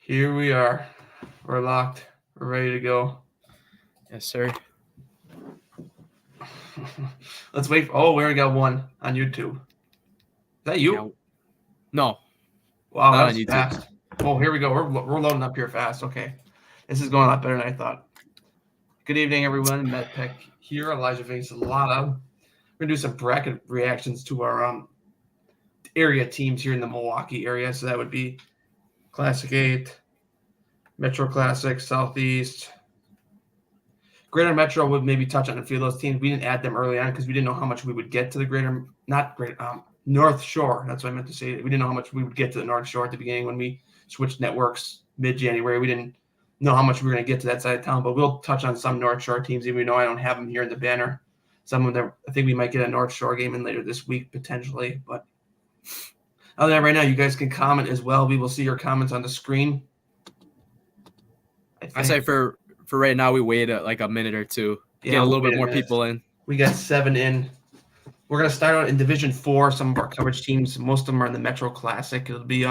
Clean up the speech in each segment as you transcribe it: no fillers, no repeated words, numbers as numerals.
Here we are. We're locked. We're ready to go. Yes, sir. Let's wait. We already got one on YouTube. Is that you? Yeah. No. Wow, not that's on YouTube. fast. Oh, here we go. We're loading up here fast. Okay. This is going a lot better than I thought. Good evening, everyone. Matt Peck here. Elijah Vangsoulatda. We're going to do some bracket reactions to our area teams here in the Milwaukee area. So that would be Classic 8, Metro Classic, Southeast. Greater Metro would maybe touch on a few of those teams. We didn't add them early on because we didn't know how much we would get to the North Shore. That's what I meant to say. We didn't know how much we would get to the North Shore at the beginning when we switched networks mid-January. We didn't know how much we were going to get to that side of town, but we'll touch on some North Shore teams, even though I don't have them here in the banner. Some of them, I think we might get a North Shore game in later this week potentially. But other than that, right now, you guys can comment as well. We will see your comments on the screen. I say for right now, we wait like a minute or two. Get a little bit more people in. We got 7 in. We're going to start out in Division 4. Some of our coverage teams, most of them are in the Metro Classic. It'll be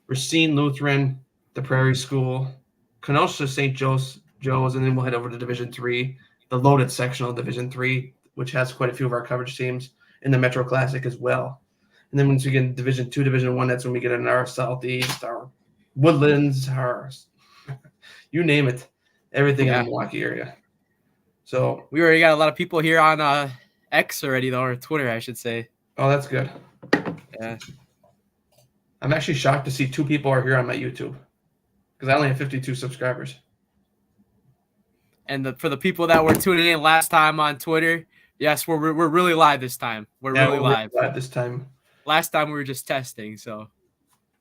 Racine Lutheran, the Prairie School, Kenosha St. Joe's, and then we'll head over to Division 3, the loaded section of Division 3, which has quite a few of our coverage teams in the Metro Classic as well. And then once we get in Division 2, Division 1, that's when we get in our Southeast, our Woodlands, our you name it, everything in the Milwaukee area. So we already got a lot of people here on X already, though, or Twitter, I should say. Oh, that's good. Yeah. I'm actually shocked to see 2 people are here on my YouTube because I only have 52 subscribers. And for the people that were tuning in last time on Twitter, yes, we're really live this time. We're really live this time. Last time we were just testing, so. All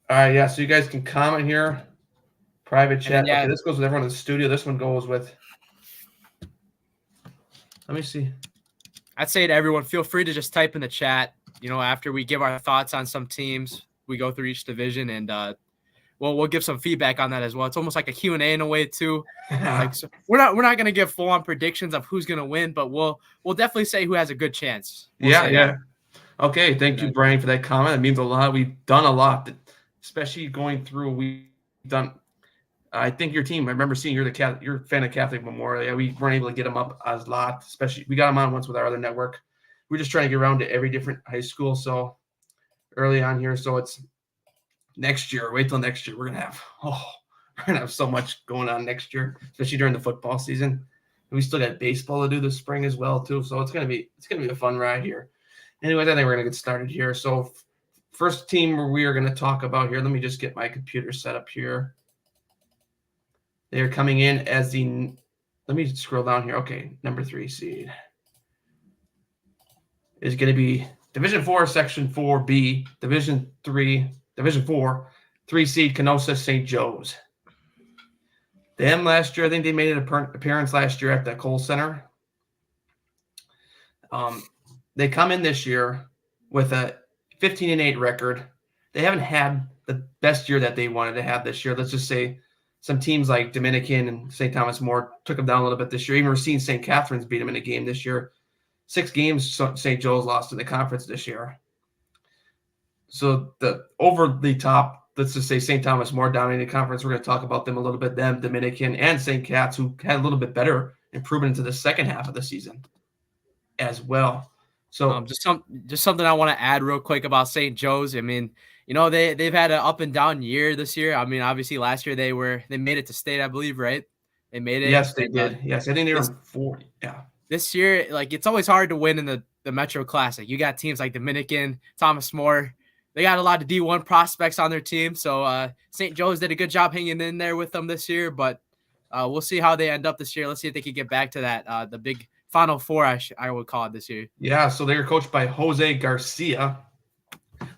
right, yeah, so you guys can comment here. Private chat. Then, okay, this goes with everyone in the studio. This one goes with. Let me see. I'd say to everyone, feel free to just type in the chat. After we give our thoughts on some teams, we go through each division, and we'll give some feedback on that as well. It's almost like a Q&A in a way too. So we're not gonna give full on predictions of who's gonna win, but we'll definitely say who has a good chance. Yeah. Okay, thank you, Brian, for that comment. It means a lot. We've done a lot, especially going through. We've done. I think your team. I remember seeing you're a fan of Catholic Memorial. Yeah, we weren't able to get them up as a lot. Especially we got them on once with our other network. We're just trying to get around to every different high school. So early on here, so it's next year. Wait till next year. We're gonna have so much going on next year, especially during the football season. And we still got baseball to do this spring as well too. So it's gonna be a fun ride here. Anyways, I think we're gonna get started here. So first team we are gonna talk about here. Let me just get my computer set up here. They're coming in as let me scroll down here. Okay, number 3 seed is going to be Division 4, Section 4B, Division 4, 3 seed Kenosha St. Joe's. Them last year, I think they made an appearance last year at the Kohl Center. They come in this year with a 15-8 record. They haven't had the best year that they wanted to have this year. Let's just say some teams like Dominican and St. Thomas More took them down a little bit this year. Even we're seeing St. Catherine's beat them in a game this year. 6 games St. Joe's lost in the conference this year. So the over the top, let's just say St. Thomas More dominated the conference. We're going to talk about them a little bit. Them, Dominican, and St. Cat's, who had a little bit better improvement into the second half of the season as well. So just something I want to add real quick about St. Joe's. I mean, they've had an up and down year this year. I mean, obviously last year they made it to state, I believe, right? They made it. Yes, they did. Yes, I think they were 40. Yeah. This year, it's always hard to win in the Metro Classic. You got teams like Dominican, Thomas More. They got a lot of D1 prospects on their team. So St. Joe's did a good job hanging in there with them this year. But we'll see how they end up this year. Let's see if they can get back to that the big Final Four, I would call it this year. Yeah, so they were coached by Jose Garcia.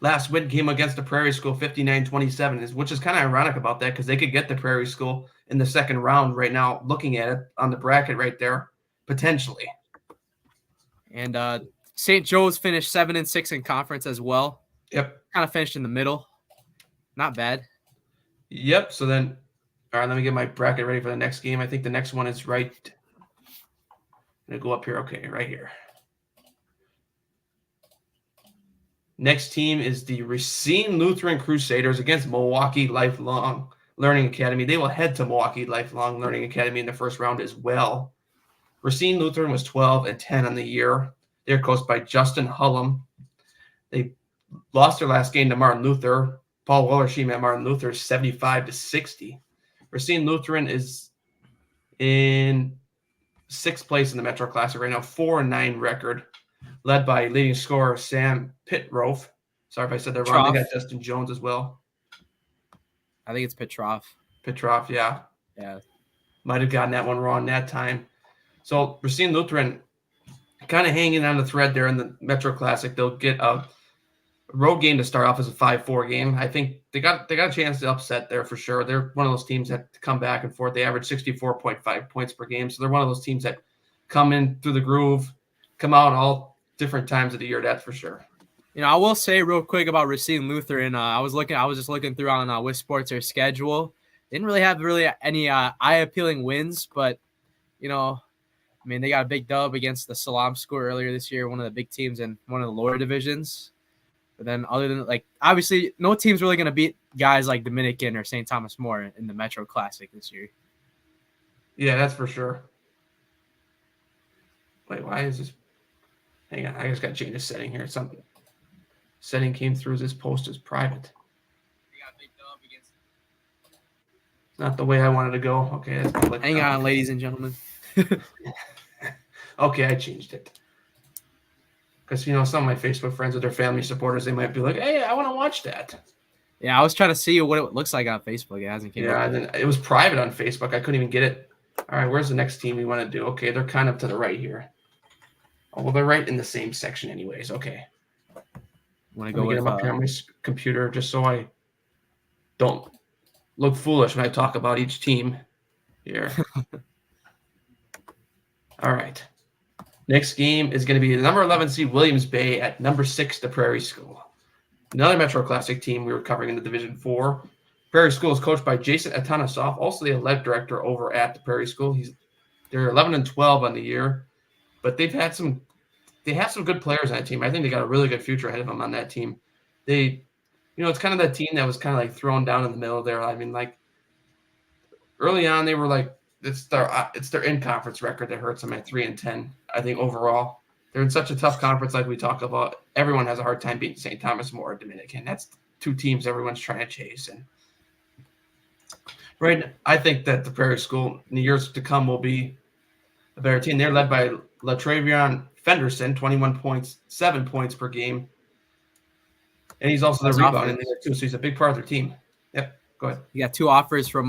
Last win came against the Prairie School 59-27, which is kind of ironic about that because they could get the Prairie School in the second round right now, looking at it on the bracket right there, potentially. And St. Joe's finished 7-6 in conference as well. Yep. Kind of finished in the middle. Not bad. Yep. So then, all right, let me get my bracket ready for the next game. I think the next one is right. I'm going to go up here. Okay, right here. Next team is the Racine Lutheran Crusaders against Milwaukee Lifelong. Learning Academy. They will head to Milwaukee Lifelong Learning Academy in the first round as well. Racine Lutheran was 12-10 on the year. They're coached by Justin Hullum. They lost their last game to Martin Luther. Paul Wellersheim at Martin Luther 75-60. Racine Lutheran is in 6th place in the Metro Classic right now, 4-9 record, led by leading scorer Sam Pitroff. Sorry if I said that wrong. They got Justin Jones as well. I think it's Petrov. Petrov, yeah. Yeah. Might have gotten that one wrong that time. So Racine Lutheran kind of hanging on the thread there in the Metro Classic. They'll get a road game to start off as a 5-4 game. I think they got a chance to upset there for sure. They're one of those teams that come back and forth. They average 64.5 points per game. So they're one of those teams that come in through the groove, come out all different times of the year, that's for sure. I will say real quick about Racine Lutheran. I was just looking through on With Sports their schedule. Didn't really have any eye-appealing wins, but they got a big dub against the Salam School earlier this year, one of the big teams in one of the lower divisions. But then other than obviously no team's really going to beat guys like Dominican or St. Thomas More in the Metro Classic this year. Yeah, that's for sure. Wait, why is this? Hang on, I just got to change the setting here. Something setting came through. This post is private. It's not the way I wanted to go. Okay, hang on, ladies and gentlemen. Okay, I changed it. Because, some of my Facebook friends with their family supporters, they might be like, hey, I want to watch that. Yeah, I was trying to see what it looks like on Facebook. It hasn't came up. Yeah, and then it was private on Facebook. I couldn't even get it. All right, where's the next team we want to do? Okay, they're kind of to the right here. Oh, well, they're right in the same section anyways. Okay. Want to go get them up here on my computer just so I don't look foolish when I talk about each team here. All right. Next game is going to be the number 11 seed Williams Bay at number 6, the Prairie School. Another Metro Classic team we were covering in the Division 4. Prairie School is coached by Jason Atanasoff, also the athletic director over at the Prairie School. They're 11-12 on the year, but they have some good players on that team. I think they got a really good future ahead of them on that team. It's kind of that team that was kind of thrown down in the middle there. I mean, early on they were it's their in-conference record that hurts them at 3-10. I think overall they're in such a tough conference, like we talk about. Everyone has a hard time beating St. Thomas More or Dominican. That's two teams everyone's trying to chase. And right, I think that the Prairie School in the years to come will be a better team. They're led by LaTravion Fenderson, 21 points, 7 points per game, and he's also the rebound in there too. So he's a big part of their team. Yep, go ahead. You got 2 offers from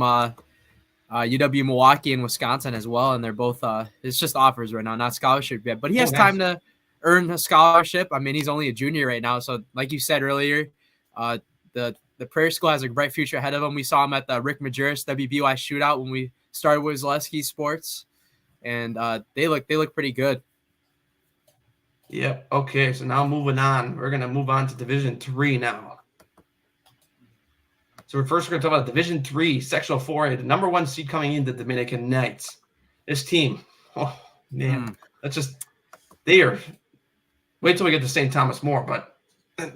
UW Milwaukee and Wisconsin as well, and they're both it's just offers right now, not scholarship yet. But he has time to earn a scholarship. I mean, he's only a junior right now, so like you said earlier, the Prairie School has a bright future ahead of him. We saw him at the Rick Majerus WBY shootout when we started with Zaleski Sports, and they look pretty good. Yep. Okay, so now moving on, we're gonna move on to Division 3 now. So we're going to talk about Division 3, Sectional 4A, the number 1 seed coming in, the Dominican Knights. This team, oh, man, they are, wait till we get to St. Thomas More, but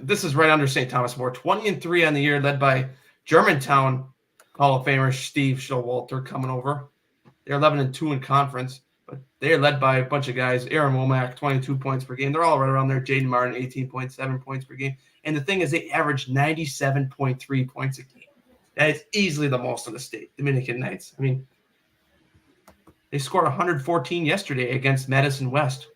this is right under St. Thomas More. 20-3 on the year, led by Germantown Hall of Famer Steve Showalter coming over. They're 11-2 in conference, but they're led by a bunch of guys. Aaron Womack, 22 points per game. They're all right around there. Jaden Martin, 18.7 points per game. And the thing is, they average 97.3 points a game. That is easily the most in the state, Dominican Knights. I mean, they scored 114 yesterday against Madison West.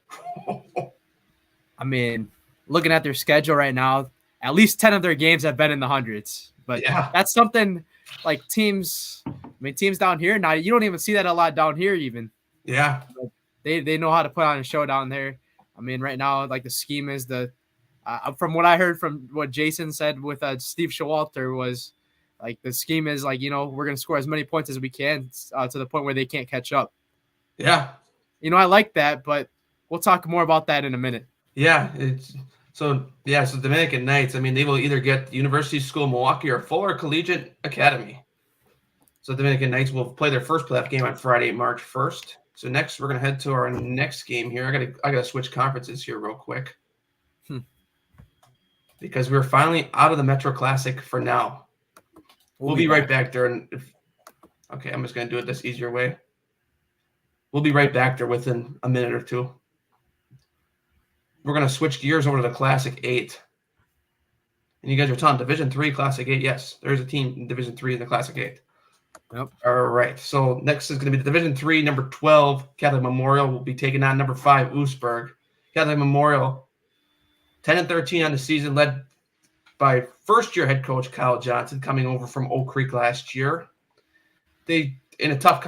I mean, looking at their schedule right now, at least 10 of their games have been in the hundreds. But that's something like teams down here now, you don't even see that a lot down here even. Yeah. But they know how to put on a show down there. I mean, right now, the scheme is from what I heard from what Jason said with Steve Showalter was, the scheme is we're going to score as many points as we can to the point where they can't catch up. Yeah. I like that, but we'll talk more about that in a minute. Yeah. So Dominican Knights, I mean, they will either get University School Milwaukee or Fuller Collegiate Academy. So Dominican Knights will play their first playoff game on Friday, March 1st. So next, we're going to head to our next game here. I got to switch conferences here real quick. Because we're finally out of the Metro Classic for now. We'll be right back there in Okay, I'm just going to do it this easier way. We'll be right back there within a minute or two. We're going to switch gears over to the Classic 8. And you guys are telling Division 3 Classic 8. Yes, there's a team in Division 3 in the Classic 8. Yep. All right. So next is going to be the Division 3, number 12, Catholic Memorial will be taking on number 5, Oostburg. Catholic Memorial, 10-13 on the season, led by first-year head coach Kyle Johnson, coming over from Oak Creek last year. They in a tough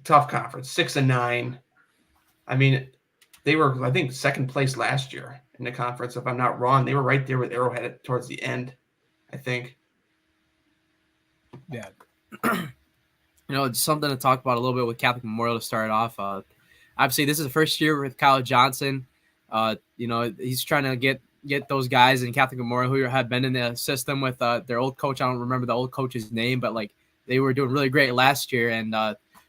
conference, 6-9. I mean, they were, I think, second place last year in the conference, if I'm not wrong. They were right there with Arrowhead towards the end, I think. Yeah. It's something to talk about a little bit with Catholic Memorial to start off. Obviously, this is the first year with Kyle Johnson. He's trying to get those guys in Catholic Memorial who have been in the system with their old coach. I don't remember the old coach's name, but like they were doing really great last year. And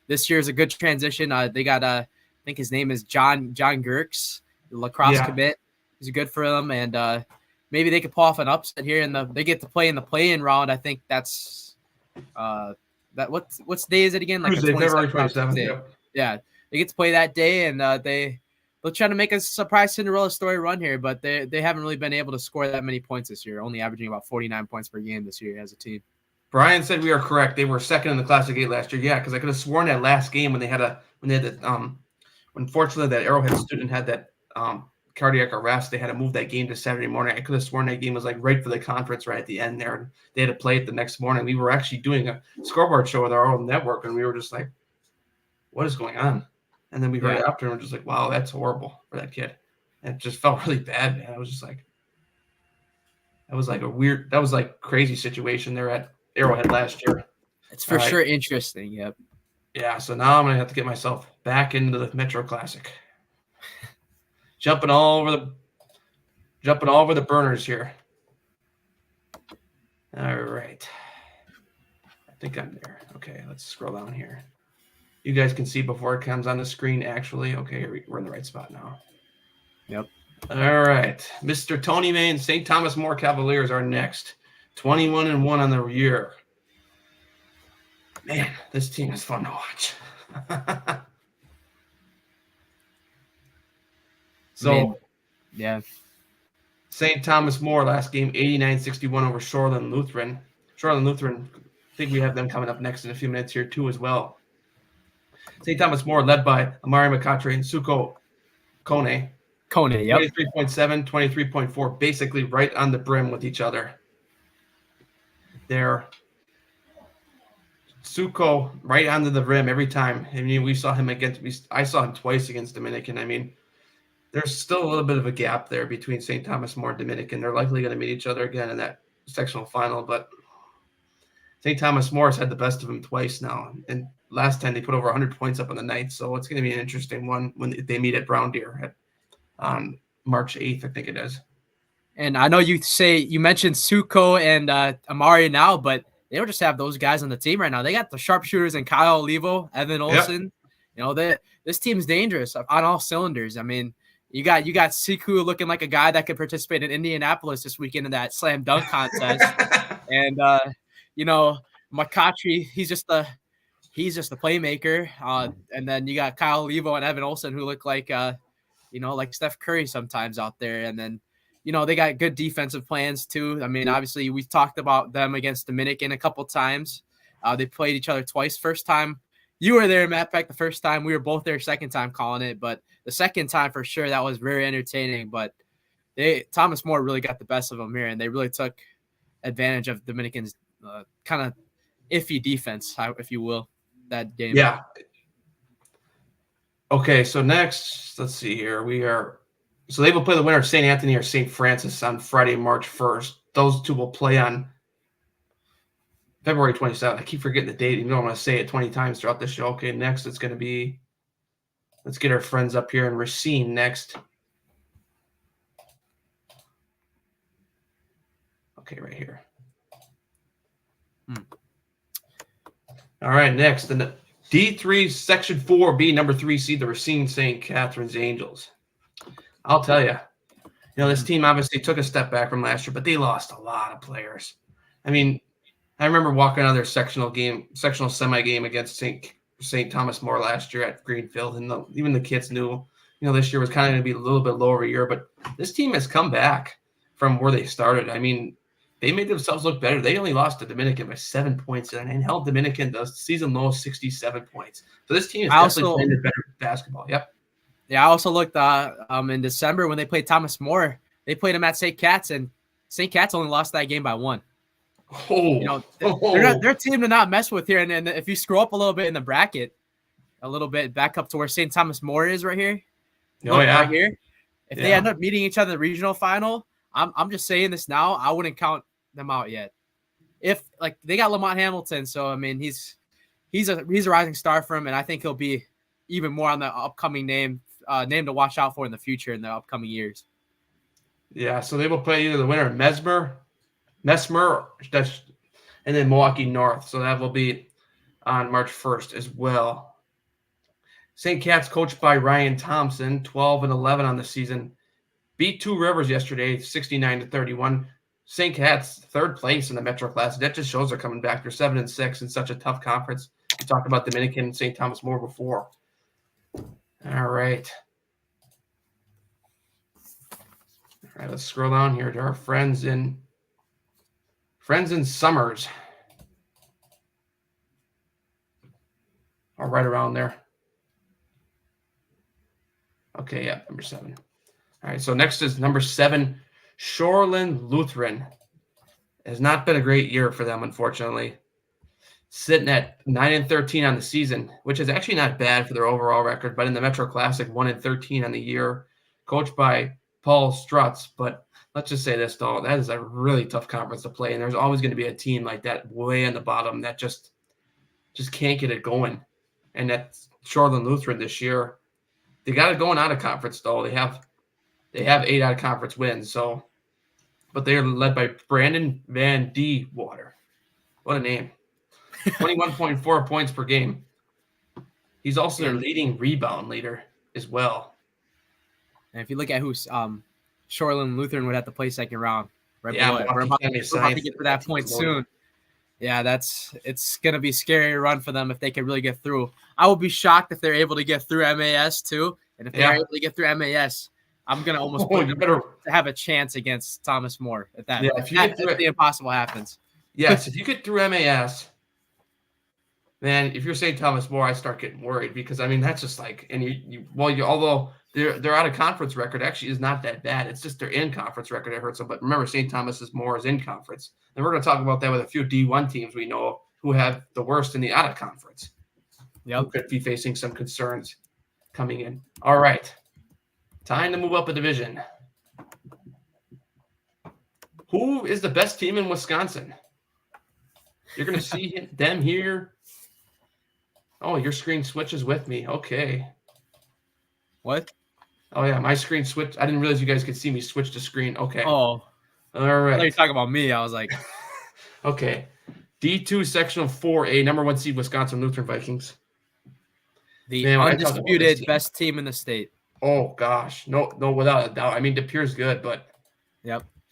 this year is a good transition. They got, I think his name is John Gerks, the lacrosse commit. He's good for them. And maybe they could pull off an upset here. And they get to play in the play-in round. I think that's what's day is it again? Like Tuesday, February 27th. Yeah, they get to play that day, and they'll try to make a surprise Cinderella story run here, but they haven't really been able to score that many points this year, only averaging about 49 points per game this year as a team. Brian said we are correct. They were second in the Classic 8 last year. Yeah, because I could have sworn that last game when unfortunately that Arrowhead student had that cardiac arrest, they had to move that game to Saturday morning. I could have sworn that game was like right for the conference right at the end there. And they had to play it the next morning. We were actually doing a scoreboard show with our own network, and we were just like, what is going on? And then we heard it after, and we're just like, wow, that's horrible for that kid. And it just felt really bad, man. I was just like, that was like crazy situation there at Arrowhead last year. It's for sure interesting. Yep. Yeah. So now I'm going to have to get myself back into the Metro Classic. Jumping all over the burners here. All right. I think I'm there. Okay, let's scroll down here. You guys can see before it comes on the screen, actually. Okay, we're in the right spot now. Yep. All right. Mr. Tony May and St. Thomas More Cavaliers are next. 21-1 on the year. Man, this team is fun to watch. St. Thomas More last game 89-61 over Shoreland Lutheran. Shoreland Lutheran, I think we have them coming up next in a few minutes here too as well. St. Thomas More led by Amari McCatre and Suko Kone. Kone, yep. 23.7, 23.4, basically right on the brim with each other. There. Suko right onto the rim every time. I mean, we saw him I saw him twice against Dominican. I mean, there's still a little bit of a gap there between St. Thomas More and Dominican. They're likely going to meet each other again in that sectional final, but St. Thomas More has had the best of them twice now. And last time they put over 100 points up on the night, so it's going to be an interesting one when they meet at Brown Deer on March 8th, I think it is. And I know you mentioned Suko and Amari now, but they don't just have those guys on the team right now. They got the sharpshooters and Kyle Olivo, Evan Olson. Yep. This team's dangerous on all cylinders. I mean, you got Siku looking like a guy that could participate in Indianapolis this weekend in that slam dunk contest. And McCautry, he's just the playmaker. And then you got Kyle Olivo and Evan Olson who look like like Steph Curry sometimes out there. And then they got good defensive plans too. I mean, obviously we talked about them against Dominican a couple times. They played each other twice. First time you were there, Matt Peck. The first time we were both there. Second time calling it, but the second time for sure that was very entertaining. But Thomas More really got the best of them here, and they really took advantage of Dominican's kind of iffy defense, if you will, that game. Yeah. Okay, so next, let's see here. So they will play the winner of St. Anthony or St. Francis on Friday, March 1st. Those two will play on February 27th. I keep forgetting the date. You know I'm going to say it 20 times throughout the show. Okay, next it's going to be, let's get our friends up here in Racine next. Okay, right here. All right, next. In the D3 Section 4B, number 3 seed, the Racine St. Catherine's Angels. I'll tell you, this team obviously took a step back from last year, but they lost a lot of players. I mean, I remember walking out of their sectional semi game against St. Thomas More last year at Greenfield, and even the kids knew, this year was kind of going to be a little bit lower year, but this team has come back from where they started. I mean, they made themselves look better. They only lost to Dominican by 7 points, and held Dominican to season low 67 points. So this team is definitely playing better basketball. Yep. Yeah, I also looked in December when they played Thomas More. They played them at St. Cat's, and St. Cat's only lost that game by 1. They're a team to not mess with here. And if you scroll up a little bit in the bracket, a little bit back up to where St. Thomas More is right here. Right here. If they end up meeting each other in the regional final, I'm just saying this now, I wouldn't count them out yet. If they got Lamont Hamilton, so I mean he's a rising star for him, and I think he'll be even more on the upcoming name to watch out for in the future in the upcoming years. Yeah, so they will play either the winner of Mesmer, and then Milwaukee North. So that will be on March 1st as well. St. Cat's, coached by Ryan Thompson, 12-11 on the season, beat Two Rivers yesterday, 69-31. St. Cat's third place in the Metro Class. That just shows they're coming back. They're 7-6 in such a tough conference. We talked about Dominican and St. Thomas More before. All right. All right, let's scroll down here to our friends in Summers. Or right around there. Okay, yeah, number 7. All right, so next is number 7, Shoreland Lutheran. It has not been a great year for them, unfortunately. Sitting at 9-13 on the season, which is actually not bad for their overall record, but in the Metro Classic, 1-13 on the year, coached by Paul Strutz. But let's just say this, though, that is a really tough conference to play, and there's always going to be a team like that way on the bottom that just can't get it going. And that's Shoreland Lutheran this year. They got it going out of conference, though. They have 8 out of conference wins, so, but they are led by Brandon Van D. Water. What a name. 21.4 points per game. He's also their leading rebound leader as well. And if you look at who's Shoreland Lutheran would have to play second round. Right below it. We're about to get to that point soon. Yeah, it's going to be a scary run for them if they can really get through. I will be shocked if they're able to get through MAS too. And if they're able to get through MAS, I'm going to almost put them to have a chance against Thomas More at that. Yeah, if the impossible happens. Yes, if you get through MAS, man, if you're St. Thomas More, I start getting worried because, I mean, that's just although their out of conference record actually is not that bad. It's just their in conference record that hurts them. But remember, St. Thomas More is in conference. And we're going to talk about that with a few D1 teams we know who have the worst in the out of conference. Who could be facing some concerns coming in. All right. Time to move up a division. Who is the best team in Wisconsin? You're going to see them here. Oh, your screen switches with me. Okay. What? Oh, yeah, my screen switched. I didn't realize you guys could see me switch the screen. Okay. Oh. All right. I thought you were talking about me. I was like. Okay. D2 Sectional 4A, number 1 seed Wisconsin Lutheran Vikings. The undisputed best team in the state. Oh, gosh. No, without a doubt. I mean, DePure's good, but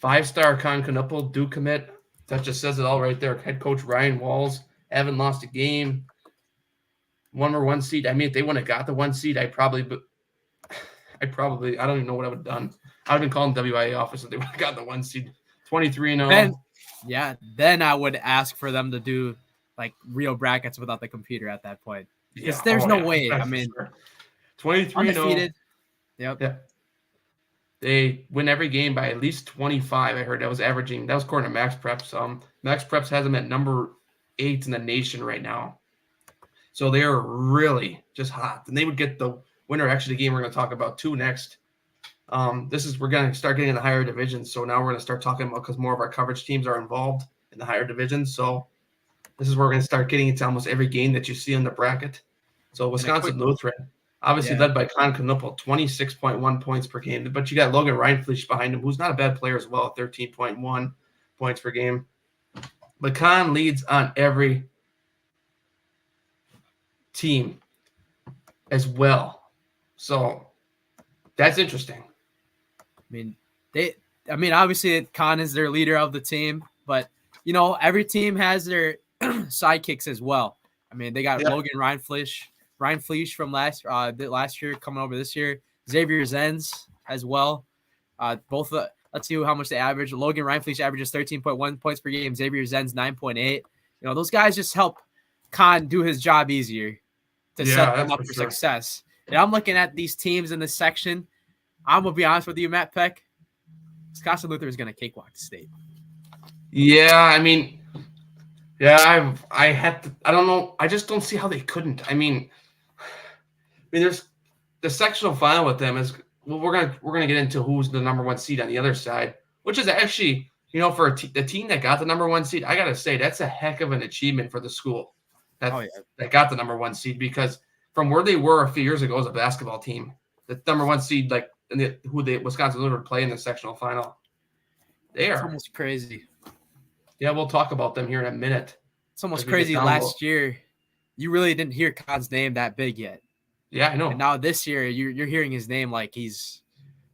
5-star Con Knuppel, Duke commit. That just says it all right there. Head coach Ryan Walls. Haven't lost a game. Number 1 seed. I mean, if they wouldn't have got the 1 seed, I don't even know what I would have done. I would have been calling the WIAA office if they would have got the 1 seed. 23-0. Then I would ask for them to do like real brackets without the computer at that point. Because there's no way. I mean, 23-0. Undefeated. Yep. Yeah. They win every game by at least 25. I heard that was averaging. That was according to Max Preps. Max Preps has them at number 8 in the nation right now. So they are really just hot. And they would get the winner. Actually, the game we're going to talk about too next. We're going to start getting in the higher divisions. So now we're going to start talking about, because more of our coverage teams are involved in the higher divisions. So this is where we're going to start getting into almost every game that you see in the bracket. So Wisconsin Lutheran, obviously led by Con Knuppel, 26.1 points per game. But you got Logan Reinfleisch behind him, who's not a bad player as well, 13.1 points per game. But Con leads on every team as well. So that's interesting. Obviously Con is their leader of the team, but every team has their sidekicks as well. I mean, they got Logan Ryan Fleisch from last year coming over this year. Xavier Zenz as well. Let's see how much they average. Logan Ryan Fleisch averages 13.1 points per game. Xavier Zenz 9.8. Those guys just help Khan do his job easier to set them up for success. And I'm looking at these teams in this section. I'm gonna be honest with you, Matt Peck. Wisconsin Luther is gonna cakewalk the state. Yeah, I mean, I don't know. I just don't see how they couldn't. I mean, there's the sectional final with them is we're gonna get into who's the number 1 seed on the other side, which is actually for the team that got the number 1 seed. I gotta say that's a heck of an achievement for the school that got the number 1 seed, because from where they were a few years ago as a basketball team, the number 1 seed Wisconsin Luther would play in the sectional final. It's almost crazy. Yeah, we'll talk about them here in a minute. It's almost crazy. Last year, you really didn't hear Khan's name that big yet. Yeah, I know. And now this year, you're hearing his name like he's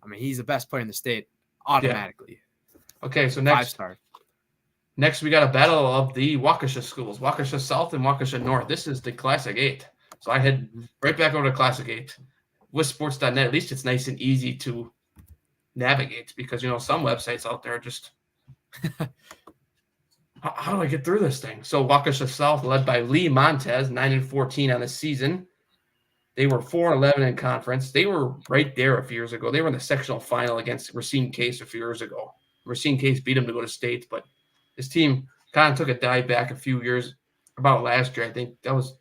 the best player in the state automatically. Yeah. Okay, so next we got a battle of the Waukesha schools, Waukesha South and Waukesha North. This is the Classic 8. So I head right back over to Classic 8. WISports.net, at least it's nice and easy to navigate, because some websites out there just how do I get through this thing? So Waukesha South, led by Lee Montez, 9-14 on the season. They were 4-11 in conference. They were right there a few years ago. They were in the sectional final against Racine Case a few years ago. Racine Case beat them to go to state, but this team kind of took a dive back a few years, about last year. I think that was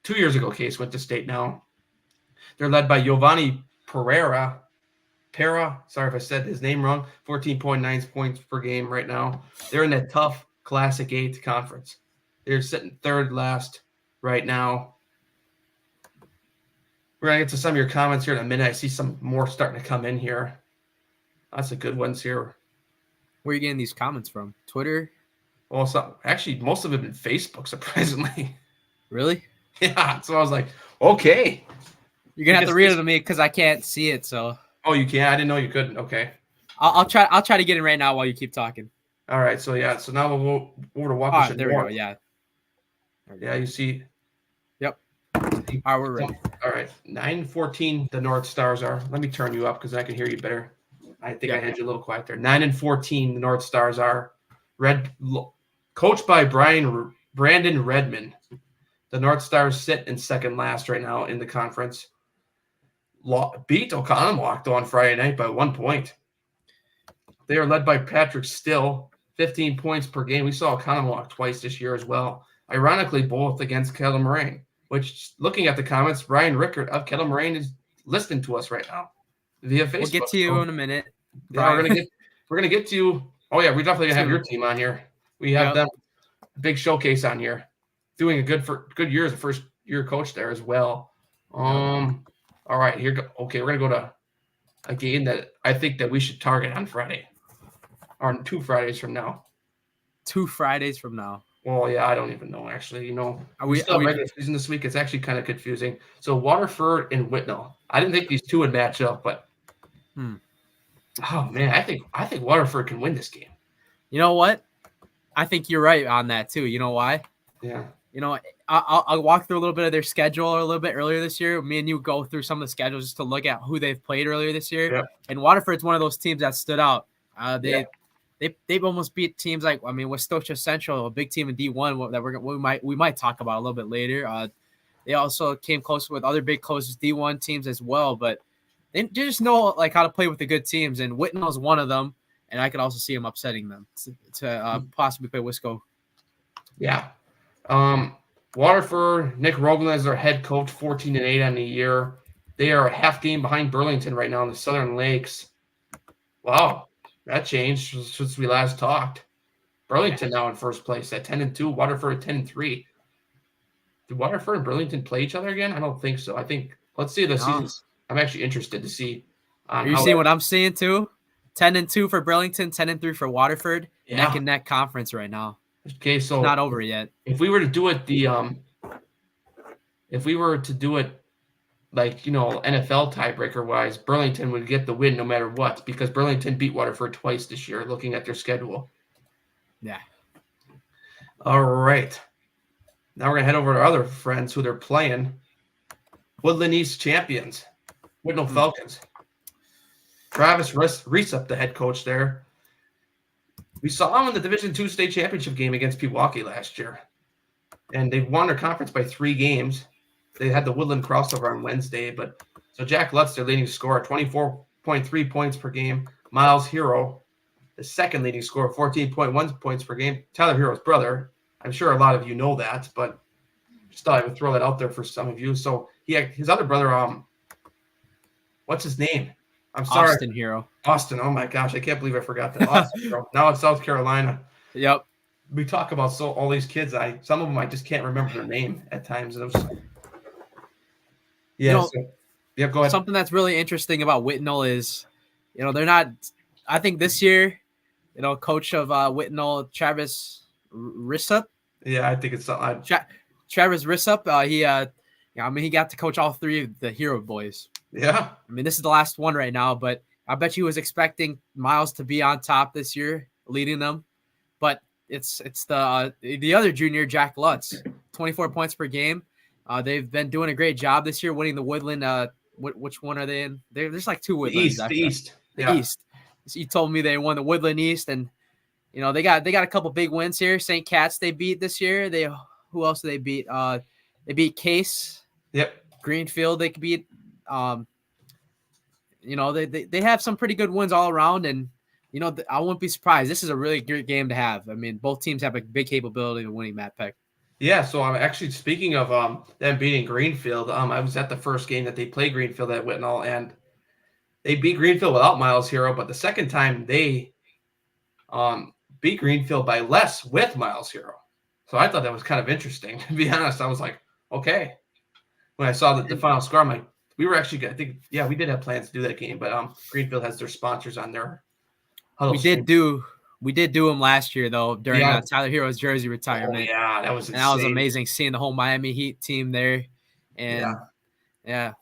2 years ago. Case went to state now. They're led by Giovanni Pereira. Sorry if I said his name wrong. 14.9 points per game right now. They're in that tough Classic 8 conference. They're sitting third last right now. We're going to get to some of your comments here in a minute. I see some more starting to come in here. Lots of good ones here. Where are you getting these comments from? Twitter? Well, actually, most of them have been Facebook, surprisingly. Really? Yeah. So I was like, okay. You're going to have to read it to me because I can't see it, so. Oh, you can't? I didn't know you couldn't. Okay. I'll try to get it right now while you keep talking. All right. So, yeah. So now we'll go over to Waukesha. There we go. Yeah. Yeah, you see. Yep. All right, we're ready. All right. 9-14, the North Stars are. Let me turn you up because I can hear you better. I think I had you a little quiet there. 9-14, the North Stars are. Coached by Brandon Redmond. The North Stars sit in second last right now in the conference. Beat Oconomowoc on Friday night by 1 point. They are led by Patrick Still, 15 points per game. We saw Oconomowoc twice this year as well. Ironically, both against Kettle Moraine, which, looking at the comments, Brian Rickert of Kettle Moraine is listening to us right now via Facebook. We'll get to you in a minute. Yeah, we're gonna get to you. Oh yeah, we're definitely gonna have your team on here. We have them big showcase on here, doing a good year as a first year coach there as well. All right, okay, we're gonna go to a game that I think that we should target on Friday, or 2 Fridays from now. 2 Fridays from now. Well, yeah, I don't even know actually. We still have regular season this week. It's actually kind of confusing. So Waterford and Whitnall. I didn't think these two would match up, but oh man, I think Waterford can win this game. You know what? I think you're right on that too. You know why? Yeah. I'll walk through a little bit of their schedule a little bit earlier this year. Me and you go through some of the schedules just to look at who they've played earlier this year. Yep. And Waterford's one of those teams that stood out. They've almost beat teams like Westosha Central, a big team in D1 that we might talk about a little bit later. They also came close with other big closest D1 teams as well, but they just know how to play with the good teams, and Whitnall is one of them. And I could also see them upsetting them to possibly play Wisco. Yeah. Waterford, Nick Rogland is their head coach, 14-8 on the year. They are a half game behind Burlington right now in the Southern Lakes. Wow, that changed since we last talked. Burlington now in first place at 10-2. Waterford at 10-3. Did Waterford and Burlington play each other again? I don't think so. I think let's see the seasons. I'm actually interested to see. Are you seeing what I'm seeing too? 10-2 for Burlington, 10-3 for Waterford. Yeah. Neck and neck conference right now. Okay, so it's not over yet. If we were to do it like NFL tiebreaker wise, Burlington would get the win no matter what, because Burlington beat Waterford twice this year. Looking at their schedule. Yeah. All right. Now we're going to head over to our other friends who they're playing. Woodland East champions, Whitnall Falcons. Travis Reesup, the head coach there. We saw him in the Division II state championship game against Milwaukee last year. And they won their conference by 3 games. They had the Woodland crossover on Wednesday. So Jack Lutz, their leading scorer, 24.3 points per game. Miles Hero, the second leading scorer, 14.1 points per game. Tyler Hero's brother. I'm sure a lot of you know that, but just thought I would throw that out there for some of you. So his other brother, what's his name? I'm sorry. Austin Hero. Austin. Oh my gosh, I can't believe I forgot that. Austin Hero. Now it's South Carolina. Yep. We talk about all these kids. Some of them I just can't remember their name at times. And yeah. Go ahead. Something that's really interesting about Whitnall is, they're not. I think this year, coach of Whitnall, Travis Reesup. Yeah, I think it's Travis Reesup. He got to coach all 3 of the Hero boys. Yeah. I mean, this is the last one right now, but I bet he was expecting Miles to be on top this year, leading them. But it's the other junior, Jack Lutz, 24 points per game. They've been doing a great job this year, winning the Woodland. Which one are they in? There's like 2 Woodlands. The East. The East. So you told me they won the Woodland East, and they got a couple big wins here. St. Cat's they beat this year. Who else did they beat? They beat Case. Yep. Greenfield they beat. They have some pretty good wins all around, and I wouldn't be surprised. This is a really great game to have. I mean, both teams have a big capability of winning, Matt Peck. Yeah, so I'm actually speaking of them beating Greenfield. I was at the first game that they played Greenfield at Whitnall, and they beat Greenfield without Miles Hero, but the second time they beat Greenfield by less with Miles Hero. So I thought that was kind of interesting. To be honest, I was like, okay. When I saw the final score, I'm like, we were actually, I think, yeah, we did have plans to do that game, but Greenfield has their sponsors on their huddle. We did do them last year though during Tyler Hero's jersey retirement. Oh, yeah, that was insane. And that was amazing seeing the whole Miami Heat team there. And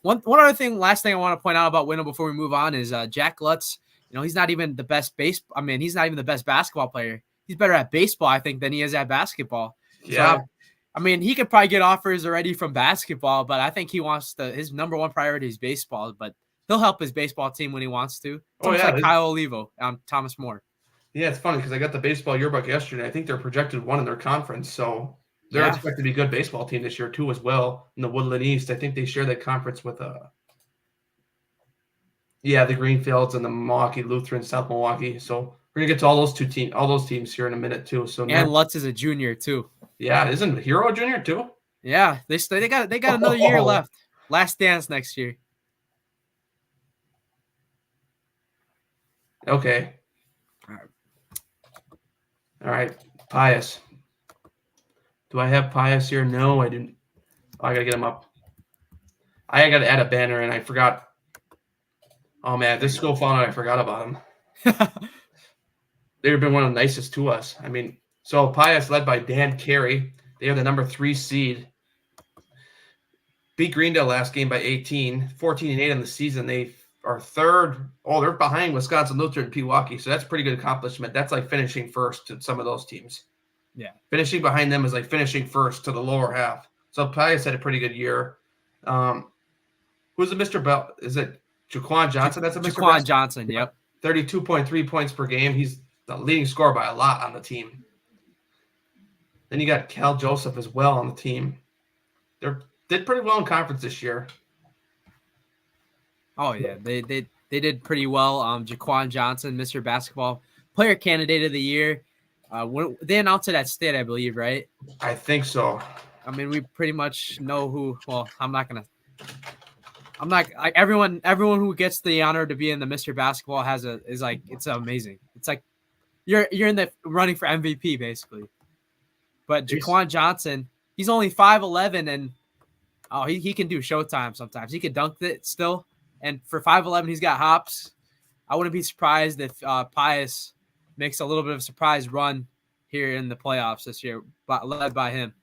one other thing, last thing I want to point out about Whitnall before we move on is Jack Lutz. He's not even the best he's not even the best basketball player. He's better at baseball, I think, than he is at basketball. Yeah. So, he could probably get offers already from basketball, but I think he wants his number one priority is baseball, but he'll help his baseball team when he wants to. It's almost like Kyle Olivo, Thomas More. Yeah, it's funny because I got the baseball yearbook yesterday. I think they're projected 1 in their conference, so they're expected to be a good baseball team this year too as well in the Woodland East. I think they share that conference with the Greenfields and the Milwaukee Lutheran, South Milwaukee. So we're gonna get to all those teams here in a minute too. So Lutz is a junior too. Yeah, isn't Hero a junior too? Yeah, they got another year left. Last dance next year. Okay. All right. Pius. Do I have Pius here? No, I didn't. Oh, I gotta get him up. I gotta add a banner, and I forgot. Oh man, this school found out I forgot about him. They've been one of the nicest to us. So Pius, led by Dan Carey, they are the number 3 seed. Beat Greendale last game by 18, 14-8 in the season. They are third. Oh, they're behind Wisconsin Lutheran and Pewaukee, so that's a pretty good accomplishment. That's like finishing first to some of those teams. Yeah. Finishing behind them is like finishing first to the lower half. So Pius had a pretty good year. Who's the Mr. Bell? Is it Jaquan Johnson? That's a Mr. Jaquan Bell? Johnson, yep. 32.3 points per game. He's the leading scorer by a lot on the team. Then you got Cal Joseph as well on the team. They did pretty well in conference this year. Oh yeah, they did pretty well. Jaquan Johnson, Mr. Basketball Player Candidate of the Year. They announced it at state, I believe, right? I think so. We pretty much know who. Well, everyone who gets the honor to be in the Mr. Basketball it's amazing. It's like you're in the running for MVP basically. But Jaquan Johnson, he's only 5'11", and he can do Showtime sometimes. He can dunk it still. And for 5'11", he's got hops. I wouldn't be surprised if Pius makes a little bit of a surprise run here in the playoffs this year, led by him.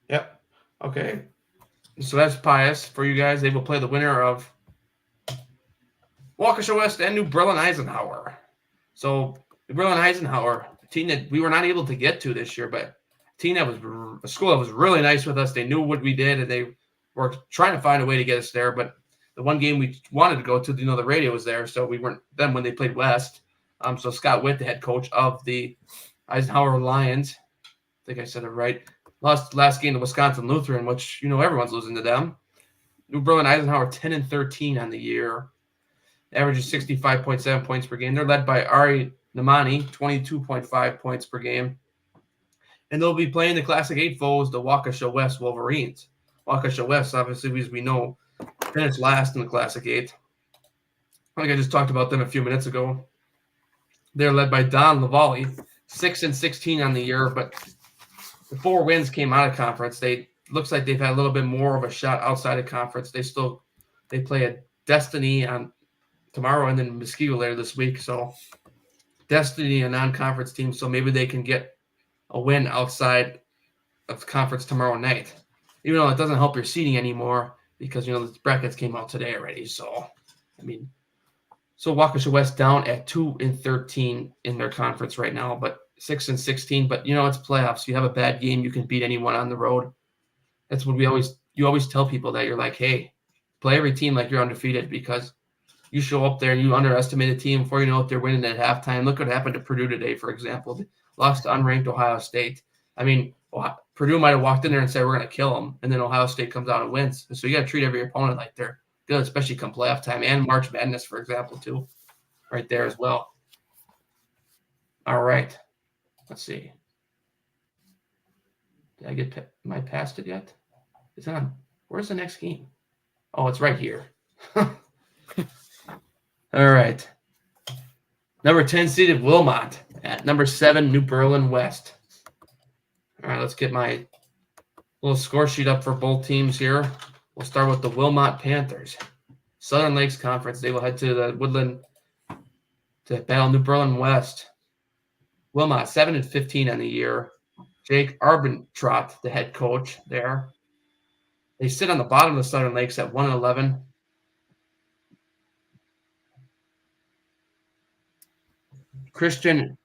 Yep. Okay. So that's Pius for you guys. They will play the winner of Waukesha West and New Berlin Eisenhower. So New Berlin Eisenhower, team that we were not able to get to this year, but a team that was a school that was really nice with us. They knew what we did, and they were trying to find a way to get us there. But the one game we wanted to go to, the radio was there, so we weren't then when they played West. So Scott Witt, the head coach of the Eisenhower Lions, I think I said it right, lost last game to Wisconsin Lutheran, which everyone's losing to them. New Berlin Eisenhower 10-13 on the year, averages 65.7 points per game. They're led by Ari Namani, 22.5 points per game. And they'll be playing the Classic 8 foes, the Waukesha West Wolverines. Waukesha West, obviously, as we know, finished last in the Classic 8. I think I just talked about them a few minutes ago. They're led by Don Lavallee, 6-16 on the year, but the 4 wins came out of conference. Looks like they've had a little bit more of a shot outside of conference. They play a Destiny on tomorrow and then Muskego later this week. So Destiny, a non-conference team, so maybe they can get a win outside of conference tomorrow night. Even though it doesn't help your seeding anymore because the brackets came out today already. So So Waukesha West down at 2-13 in their conference right now, but 6-16. But it's playoffs. You have a bad game, you can beat anyone on the road. That's what you always tell people, that you're like, hey, play every team like you're undefeated, because you show up there and you underestimate a team before you know if they're winning at halftime. Look what happened to Purdue today, for example. They lost to unranked Ohio State. Purdue might have walked in there and said, we're going to kill them, and then Ohio State comes out and wins. So you got to treat every opponent like they're good, especially come playoff time and March Madness, for example, too, right there as well. All right. Let's see. Am I past it yet? It's on. Where's the next game? Oh, it's right here. All right. Number 10 seeded Wilmot at number 7 New Berlin West. All right, let's get my little score sheet up for both teams here. We'll start with the Wilmot Panthers. Southern Lakes Conference. They will head to the Woodland to battle New Berlin West. Wilmot 7-15 on the year. Jake Arbentrott, the head coach there. They sit on the bottom of the Southern Lakes at 1-11. Christian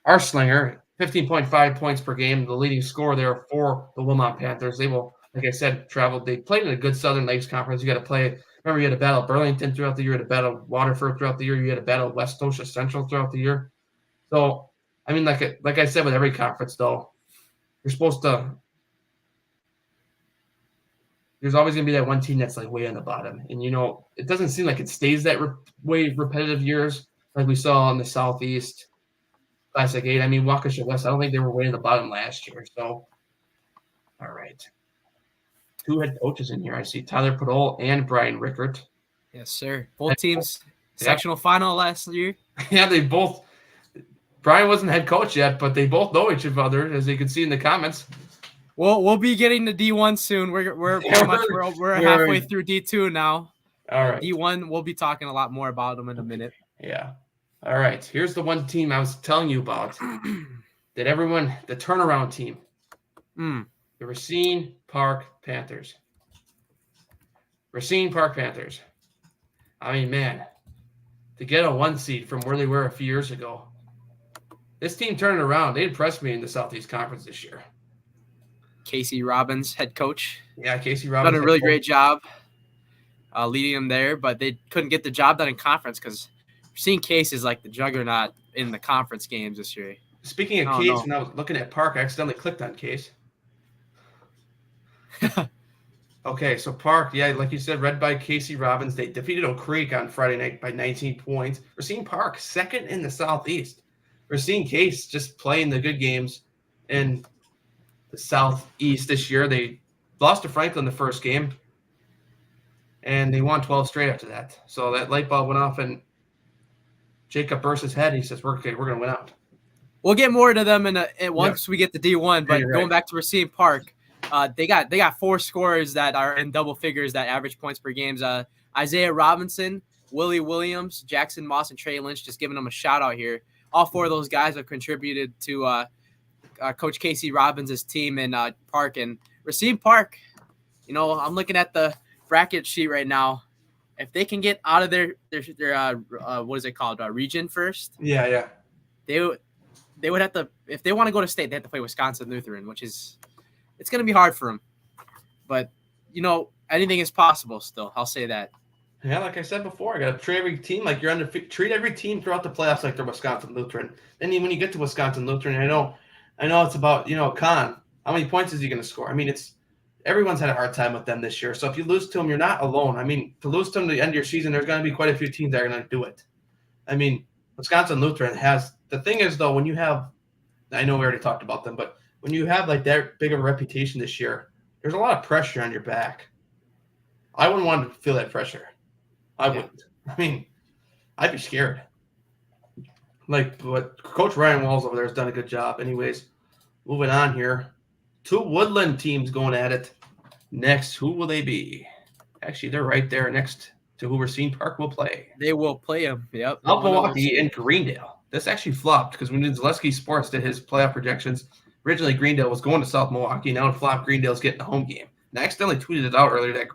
Arslinger, 15.5 points per game, the leading scorer there for the Wilmot Panthers. They will, like I said, travel. They played in a good Southern Lakes Conference. You got to play. Remember, you had to battle Burlington throughout the year. You had to battle Waterford throughout the year. You had to battle West Scotia Central throughout the year. So, like I said with every conference, though, you're supposed to – there's always going to be that one team that's like way on the bottom. And, it doesn't seem like it stays that way repetitive years like we saw in the Southeast Classic 8. Waukesha West, I don't think they were way on the bottom last year. So, all right. 2 head coaches in here. I see Tyler Podol and Brian Rickert. Yes, sir. Both teams sectional final last year. Yeah, they both – Brian wasn't head coach yet, but they both know each other, as you can see in the comments. We'll be getting to D1 soon. We're halfway through D2 now. All right. D1, we'll be talking a lot more about them in a minute. Yeah. All right. Here's the one team I was telling you about. The turnaround team. The Racine Park Panthers. Racine Park Panthers. Man, to get a 1 seed from where they were a few years ago. This team turned it around. They impressed me in the Southeast Conference this year. Casey Robbins, head coach. Yeah, Casey Robbins. Done a really great job leading them there, but they couldn't get the job done in conference because seeing Case is like the juggernaut in the conference games this year. Speaking of Case, when I was looking at Park, I accidentally clicked on Case. Okay, so Park, yeah, like you said, led by Casey Robbins. They defeated Oak Creek on Friday night by 19 points. Racine Park, second in the Southeast. Racine Case just playing the good games in the Southeast this year. They lost to Franklin the first game, and they won 12 straight after that. So that light bulb went off, and Jacob burst his head. And he says, we're going to win out. We'll get more to them once we get to D1, but going back to Racine Park, they got 4 scorers that are in double figures that average points per game. Isaiah Robinson, Willie Williams, Jackson Moss, and Trey Lynch, just giving them a shout-out here. All 4 of those guys have contributed to Coach Casey Robbins' team in Park. And Racine Park, I'm looking at the bracket sheet right now. If they can get out of their what is it called, region first? Yeah. they would have to, if they want to go to state, they have to play Wisconsin Lutheran, which is, it's going to be hard for them. But, anything is possible still. I'll say that. Yeah, like I said before, I got to treat every team like you're undefeated. Treat every team throughout the playoffs like they're Wisconsin Lutheran. Then when you get to Wisconsin Lutheran, I know it's about, Con. How many points is he going to score? I mean, everyone's had a hard time with them this year. So if you lose to them, you're not alone. I mean, to lose to them at the end of your season, there's going to be quite a few teams that are going to do it. I mean, Wisconsin Lutheran has – the thing is, though, when you have – I know we already talked about them, but when you have like that big of a reputation this year, there's a lot of pressure on your back. I wouldn't want to feel that pressure. I wouldn't. I mean, I'd be scared. But Coach Ryan Walls over there has done a good job. Anyways, moving on here. 2 Woodland teams going at it. Next, who will they be? Actually, they're right there next to who Racine Park will play. They will play them. Yep. South Milwaukee and Greendale. This actually flopped because when Zaleski Sports did his playoff projections, originally Greendale was going to South Milwaukee. Now it flopped. Greendale's getting the home game. And I accidentally tweeted it out earlier that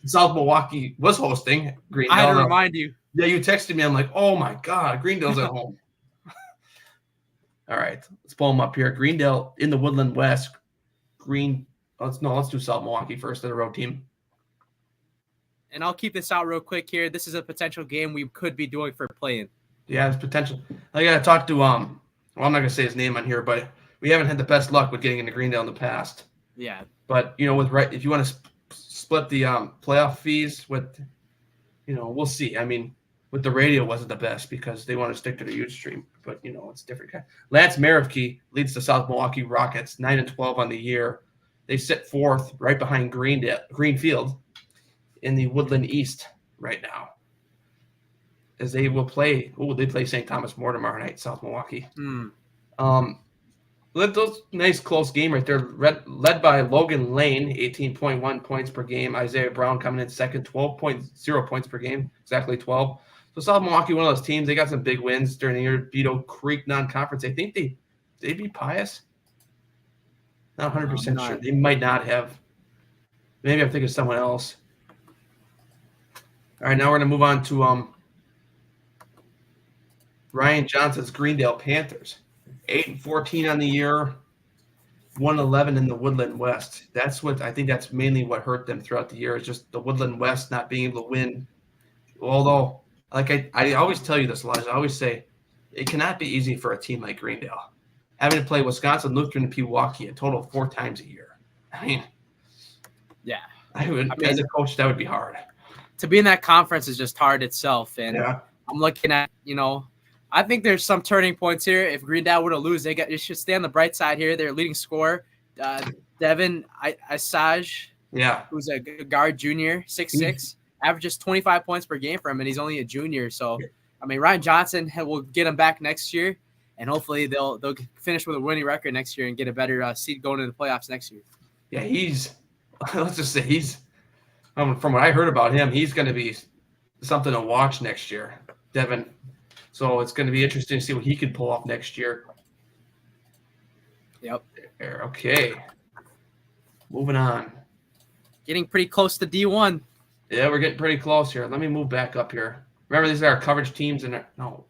South Milwaukee was hosting Greendale. I had to remind you. Yeah, you texted me. I'm like, oh my God, Greendale's at home. All right, let's pull them up here. Greendale in the Woodland West. Let's do South Milwaukee first, the road team. And I'll keep this out real quick here. This is a potential game we could be doing for playing. Yeah, there's potential. I got to talk to I'm not gonna say his name on here, but we haven't had the best luck with getting into Greendale in the past. Yeah. But if you want to split the playoff fees with, we'll see. I mean, with the radio wasn't the best because they want to stick to the huge stream, but it's different. Lance Marevke leads the South Milwaukee Rockets 9-12 on the year. They sit 4th right behind Greenfield in the Woodland East right now. As they will play, they play St. Thomas More tomorrow night, South Milwaukee. Those nice close game right there, led by Logan Lane, 18.1 points per game. Isaiah Brown coming in second, 12.0 points per game, exactly 12. So South Milwaukee, one of those teams, they got some big wins during the year. Beat Oak Creek non-conference. I think they beat Pius. Not 100% sure. They might not have. Maybe I'm thinking of someone else. All right, now we're going to move on to Ryan Johnson's Greendale Panthers. 8-14 on the year, 1-11 in the Woodland West. I think that's mainly what hurt them throughout the year, is just the Woodland West not being able to win. Although, like I always tell you this, Elijah, I always say it cannot be easy for a team like Greendale, having to play Wisconsin, Lutheran, and Milwaukee a total of 4 times a year. I mean, yeah, as a coach, that would be hard. To be in that conference is just hard itself, and I'm looking at, I think there's some turning points here. If Greendale were to lose, they should stay on the bright side here. Their leading scorer, Devin Asaj, who's a guard junior, 6'6", averages 25 points per game for him, and he's only a junior. So, Ryan Johnson will get him back next year, and hopefully they'll finish with a winning record next year and get a better seed going into the playoffs next year. Yeah, let's just say from what I heard about him, he's going to be something to watch next year, Devin. So it's going to be interesting to see what he can pull off next year. Yep. Okay. Moving on. Getting pretty close to D1. Yeah, we're getting pretty close here. Let me move back up here. Remember, these are our coverage teams. No,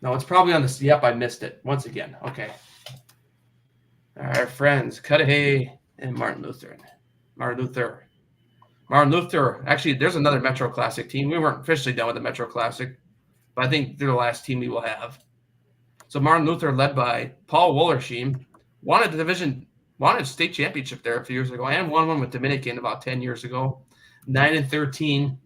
it's probably on this. Yep, I missed it once again. Okay. Our friends, Cudahy and Martin Luther. Actually, there's another Metro Classic team. We weren't officially done with the Metro Classic, but I think they're the last team we will have. So Martin Luther, led by Paul Wollersheim, won a state championship there a few years ago, and won one with Dominican about 10 years ago. 9-13.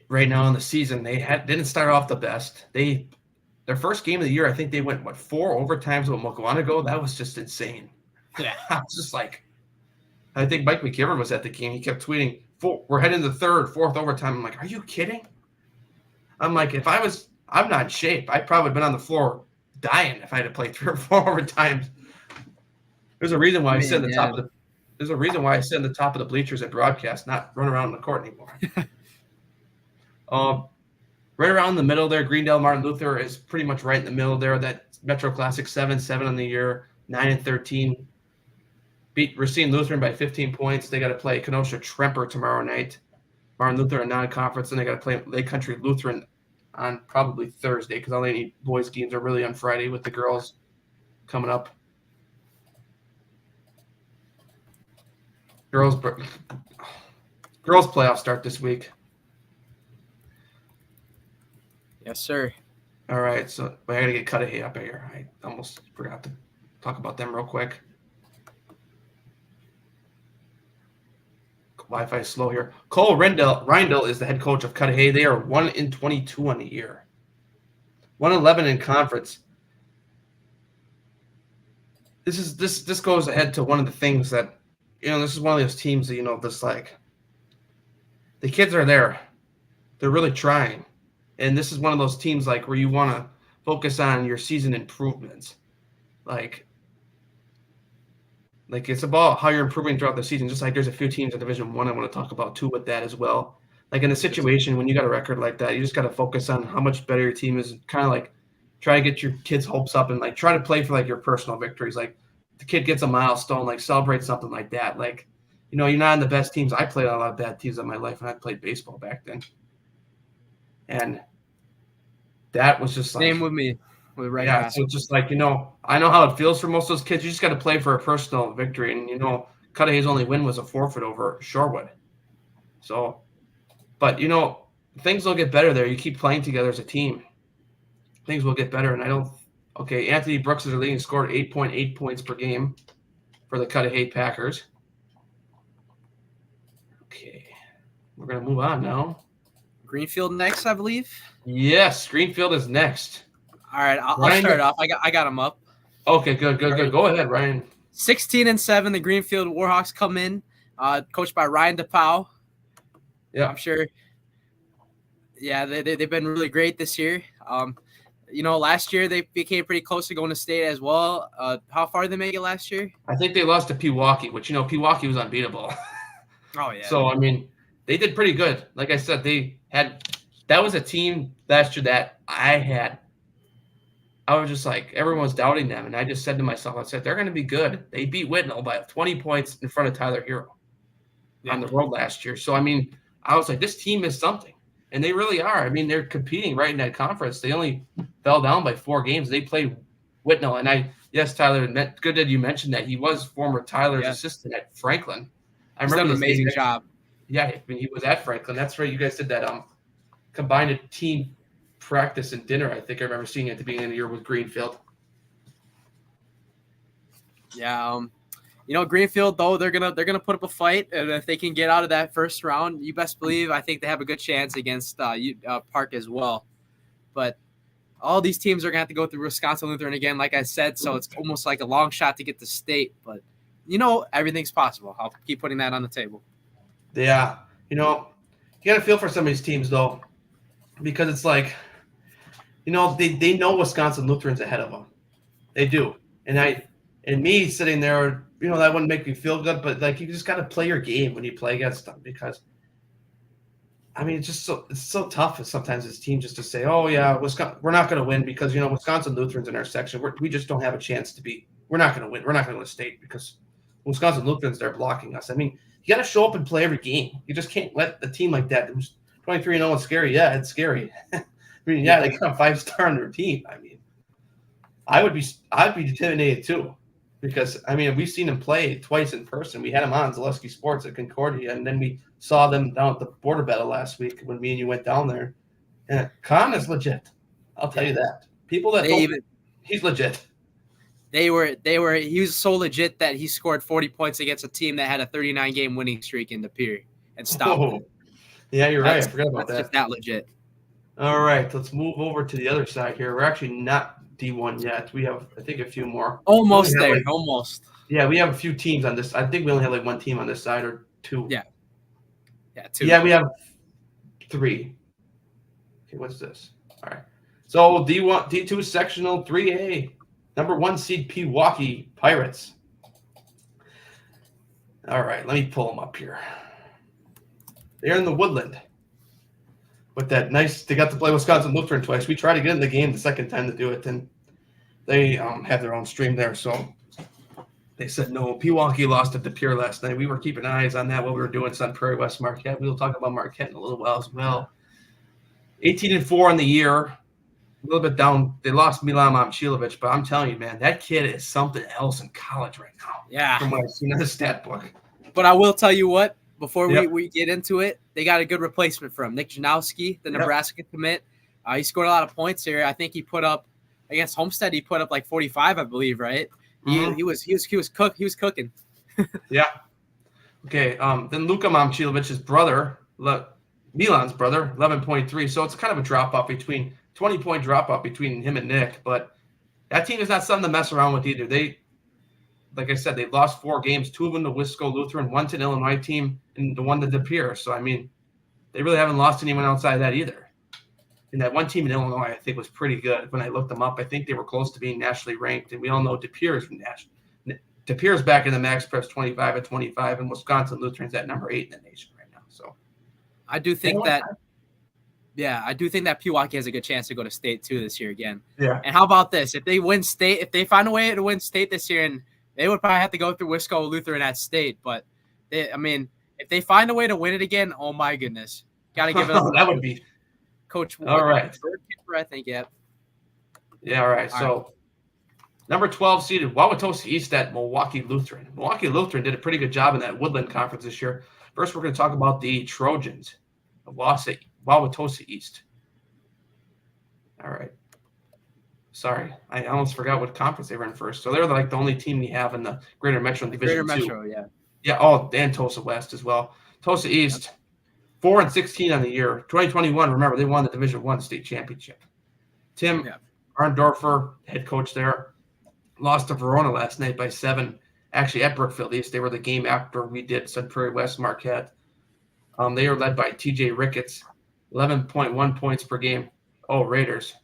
Right now in the season, they didn't start off the best. Their first game of the year, I think they went 4 overtimes with Mukwonago. That was just insane. Yeah, I was just like, I think Mike McKibben was at the game. He kept tweeting, "We're heading to the 3rd, 4th overtime." I'm like, are you kidding? I'm like, I'm not in shape. I'd probably been on the floor dying if I had to play 3 or 4 overtimes. There's a reason why I sit in the top of the. There's a reason why I sit in the top of the bleachers at broadcast, not run around the court anymore. Right around the middle there, Greendale Martin Luther is pretty much right in the middle there. That Metro Classic 7-7 on the year, 9-13. Beat Racine Lutheran by 15 points. They got to play Kenosha Tremper tomorrow night. Martin Luther in non-conference, and they got to play Lake Country Lutheran on probably Thursday because all any boys games are really on Friday with the girls coming up. Girls playoffs start this week. Yes, sir. All right, so I got to get Cudahy up here. I almost forgot to talk about them real quick. Wi-Fi is slow here. Cole Reindl is the head coach of Cudahy. They are 1-22 on the year. 1-11 in conference. This goes ahead to one of the things that, this is one of those teams that, this like, the kids are there. They're really trying. And this is one of those teams like where you want to focus on your season improvements. Like it's about how you're improving throughout the season. Just like there's a few teams in Division I want to talk about too with that as well. Like in a situation when you got a record like that, you just got to focus on how much better your team is. Kind of like try to get your kids' hopes up and like try to play for like your personal victories. Like the kid gets a milestone, like celebrate something like that. Like, you're not on the best teams. I played on a lot of bad teams in my life, and I played baseball back then. And that was just like same with me. Yeah, so it's just like, I know how it feels for most of those kids. You just got to play for a personal victory. And, Cudahy's only win was a forfeit over Shorewood. So, but, things will get better there. You keep playing together as a team. Things will get better. And Anthony Brooks is their leading scorer, 8.8 points per game for the Cudahy Packers. Okay, we're going to move on now. Greenfield next, I believe. Yes, Greenfield is next. All right, I'll start off. I got them up. Okay, good. Go ahead, Ryan. 16-7, the Greenfield Warhawks come in, coached by Ryan DePau. Yeah, I'm sure. Yeah, they've been really great this year. Last year they became pretty close to going to state as well. How far did they make it last year? I think they lost to Pewaukee, which Pewaukee was unbeatable. Oh yeah. So they did pretty good. Like I said, that was a team last year that I was just like, everyone was doubting them. And I just said to myself, they're going to be good. They beat Whitnall by 20 points in front of Tyler Hero on the road last year. So, I was like, this team is something. And they really are. They're competing right in that conference. They only fell down by 4 games. They played Whitnall. And yes, Tyler, good that you mentioned that. He was former Tyler's assistant at Franklin. I remember done an amazing job. Yeah, he was at Franklin. That's right. You guys did that combined team practice and dinner. I think I remember seeing it at the beginning of the year with Greenfield. Yeah, Greenfield though they're gonna put up a fight, and if they can get out of that first round, you best believe I think they have a good chance against Park as well. But all these teams are gonna have to go through Wisconsin Lutheran again, like I said, so it's almost like a long shot to get to state. But everything's possible. I'll keep putting that on the table. Yeah, you got to feel for some of these teams though, because it's like, they know Wisconsin Lutheran's ahead of them. They do. And me sitting there, that wouldn't make me feel good, but like, you just got to play your game when you play against them because, it's so tough sometimes as teams just to say, oh yeah, we're not going to win because, Wisconsin Lutheran's in our section. We just don't have a chance to beat. We're not going to win. We're not going to go to state because Wisconsin Lutheran's there blocking us. You got to show up and play every game. You just can't let a team like that who's 23-0 and scary. Yeah, it's scary. They got a 5-star on their team. I'd be intimidated too, because we've seen them play twice in person. We had them on Zaleski Sports at Concordia, and then we saw them down at the Border Battle last week when me and you went down there. And Khan is legit. I'll tell you that. People that he's legit. He was so legit that he scored 40 points against a team that had a 39-game winning streak in the period and stopped it. Yeah, you're right. I forgot about that. That's just that legit. All right, let's move over to the other side here. We're actually not D1 yet. We have, I think, a few more. Almost there. Almost. Yeah, we have a few teams on this. I think we only have one team on this side or 2. Yeah. Yeah, 2. Yeah, we have 3. Okay, what's this? All right. So D1, D2 sectional 3A. Number 1 seed Pewaukee Pirates. All right, let me pull them up here. They're in the Woodland. With that they got to play Wisconsin Lutheran twice. We tried to get in the game the second time to do it, and they have their own stream there. So they said no. Pewaukee lost at the Pier last night. We were keeping eyes on that while we were doing Sun Prairie West Marquette. We'll talk about Marquette in a little while as well. 18-4 in the year. A little bit down. They lost Milan Momcilovic, but I'm telling you, man, that kid is something else in college right now. Yeah. From what I've seen in the stat book. But I will tell you what, before Yep. we get into it, they got a good replacement for him. Nick Janowski, the Nebraska commit. He scored a lot of points here. I think he put up against Homestead. He put up like 45, I believe, right? Mm-hmm. He was cooking. Yeah. Okay. Then Luka Momcilovic's brother, Milan's brother, 11.3. So it's kind of a 20-point drop off between him and Nick. But that team is not something to mess around with either. Like I said, they've lost 4 games, 2 of them to Wisco Lutheran, 1 to an Illinois team, and the 1 to De Pere. So, I mean, they really haven't lost anyone outside of that either. And that one team in Illinois, I think, was pretty good. When I looked them up, I think they were close to being nationally ranked. And we all know De Pere is De Pere's back in the Max Preps 25-25, and Wisconsin Lutheran's at number 8 in the nation right now. So, I do think that Pewaukee has a good chance to go to state too this year again. Yeah. And how about this? If they win state, if they find a way to win state this year, and they would probably have to go through Wisco Lutheran at state, but if they find a way to win it again, oh my goodness, gotta give it up. That would be Coach. All right. I think Yeah. All right. So, number 12 seeded Wauwatosa East at Milwaukee Lutheran. Milwaukee Lutheran did a pretty good job in that Woodland Conference this year. First, we're going to talk about the Trojans of Wauwatosa East. All right. Sorry, I almost forgot what conference they were in first. So they're like the only team we have in the Greater Metro Division 2. Greater Metro, yeah. Yeah, and Tosa West as well. Tosa East, 4-16 on the year. 2021, remember, they won the Division 1 state championship. Tim Arndorfer, head coach there, lost to Verona last night by 7. Actually, at Brookfield East, they were the game after we did Sun Prairie West Marquette. They are led by T.J. Ricketts, 11.1 points per game. Oh, Raiders.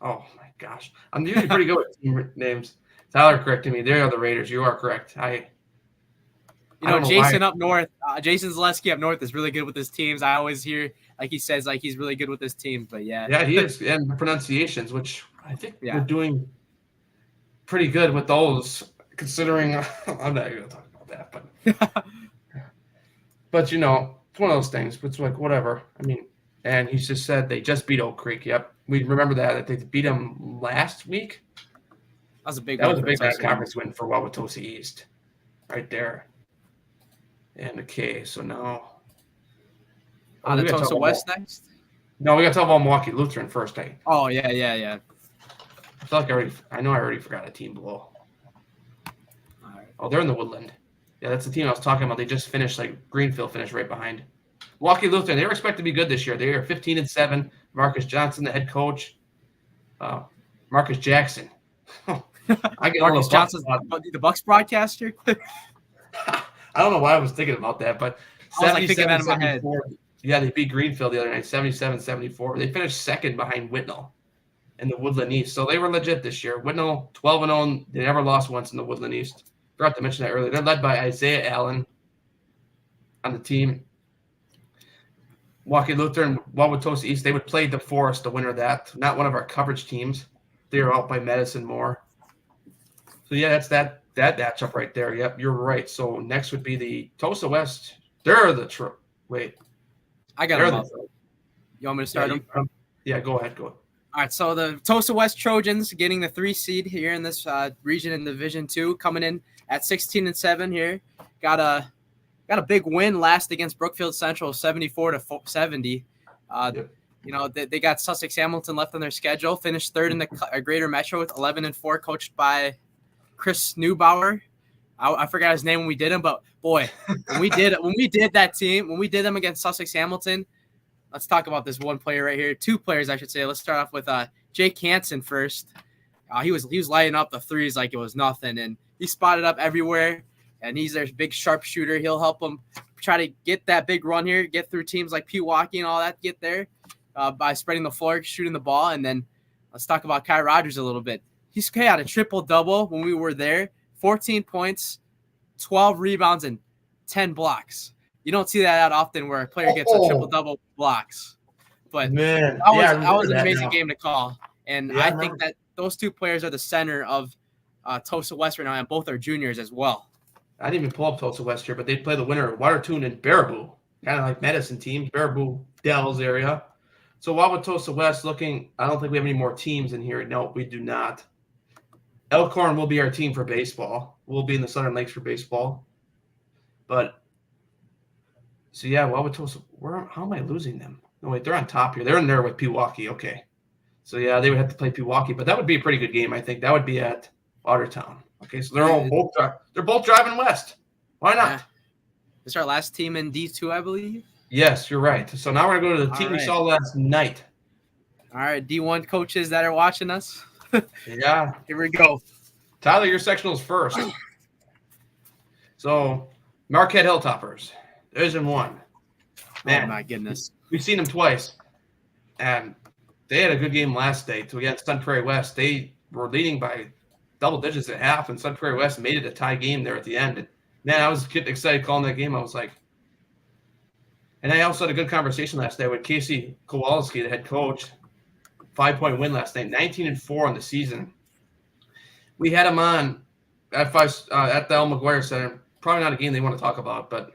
Oh, my gosh. I'm usually pretty good with team names. Tyler corrected me. They are the Raiders. You are correct. Jason up north, Jason Zaleski up north is really good with his teams. I always hear, like he says, like he's really good with his teams. But yeah. Yeah, he is. And pronunciations, which I think we're doing pretty good with those, considering I'm not going to talk about that. But, but it's one of those things. It's like, whatever. I mean, and he just said they just beat Oak Creek. Yep. We remember that they beat them last week. That was a big conference win for Wauwatosa East right there. And okay, so now the Tosa West next? No, we got to talk about Milwaukee Lutheran first. Oh, yeah. I feel like I already forgot a team below. All right. Oh, they're in the Woodland. Yeah, that's the team I was talking about. They just finished, Greenfield finished right behind. Milwaukee Lutheran, they were expected to be good this year. They are 15-7. Marcus Johnson, the head coach. Marcus Jackson. I get Marcus Johnson, the Bucks broadcaster. I don't know why I was thinking about that, but I was thinking that in my head. Yeah, they beat Greenfield the other night, 77-74. They finished second behind Whitnall in the Woodland East. So they were legit this year. Whitnall, 12-0. They never lost once in the Woodland East. Forgot to mention that earlier. They're led by Isaiah Allen on the team. Milwaukee Lutheran, Wauwatosa East, they would play DeForest, the winner of that. Not one of our coverage teams. They are out by Medicine Moore. So, yeah, that's that matchup right there. Yep, you're right. So, next would be the Tosa West. They're the wait. I got them. You want me to start them? Yeah, go ahead. All right, so the Tosa West Trojans getting the 3 seed here in this region in Division 2, coming in at 16-7 here. Got a big win last against Brookfield Central, 74-70. They got Sussex Hamilton left on their schedule. Finished third in the Greater Metro with 11-4, coached by Chris Neubauer. I forgot his name when we did him, but boy, when we did them against Sussex Hamilton. Let's talk about this one player right here. 2 players, I should say. Let's start off with Jake Hansen first. He was lighting up the threes like it was nothing, and he spotted up everywhere. And he's their big sharpshooter. He'll help them try to get that big run here, get through teams like Pewaukee and all that, get there by spreading the floor, shooting the ball. And then let's talk about Kai Rogers a little bit. He's had a triple-double when we were there, 14 points, 12 rebounds, and 10 blocks. You don't see that often where a player gets a triple-double blocks. But man, that was an amazing game to call. And I think that those 2 players are the center of Tosa West right now, and both are juniors as well. I didn't even pull up Tulsa West here, but they play the winner of Watertoon and Baraboo, kind of like Medicine team, Baraboo, Dells area. So Wauwatosa West looking, I don't think we have any more teams in here. No, we do not. Elkhorn will be our team for baseball. We'll be in the Southern Lakes for baseball. But, so yeah, Wauwatosa, how am I losing them? No, wait, they're on top here. They're in there with Pewaukee. Okay. So, yeah, they would have to play Pewaukee. But that would be a pretty good game, I think. That would be at Watertown. Okay, so they're both driving west. Why not? Yeah. This is our last team in D2, I believe. Yes, you're right. So now we're going to go to the team we saw last night. All right, D1 coaches that are watching us. Yeah. Here we go. Tyler, your sectionals first. So, Marquette Hilltoppers, Division 1. Man, oh, my goodness. We've seen them twice. And they had a good game last day against Sun Prairie West. They were leading by double digits at half, and Sun Prairie West made it a tie game there at the end. And, man, I was getting excited calling that game. I was like, and I also had a good conversation last night with Casey Kowalski, the head coach. 5-point win last night, 19-4 on the season. We had him on at the El McGuire Center. Probably not a game they want to talk about, but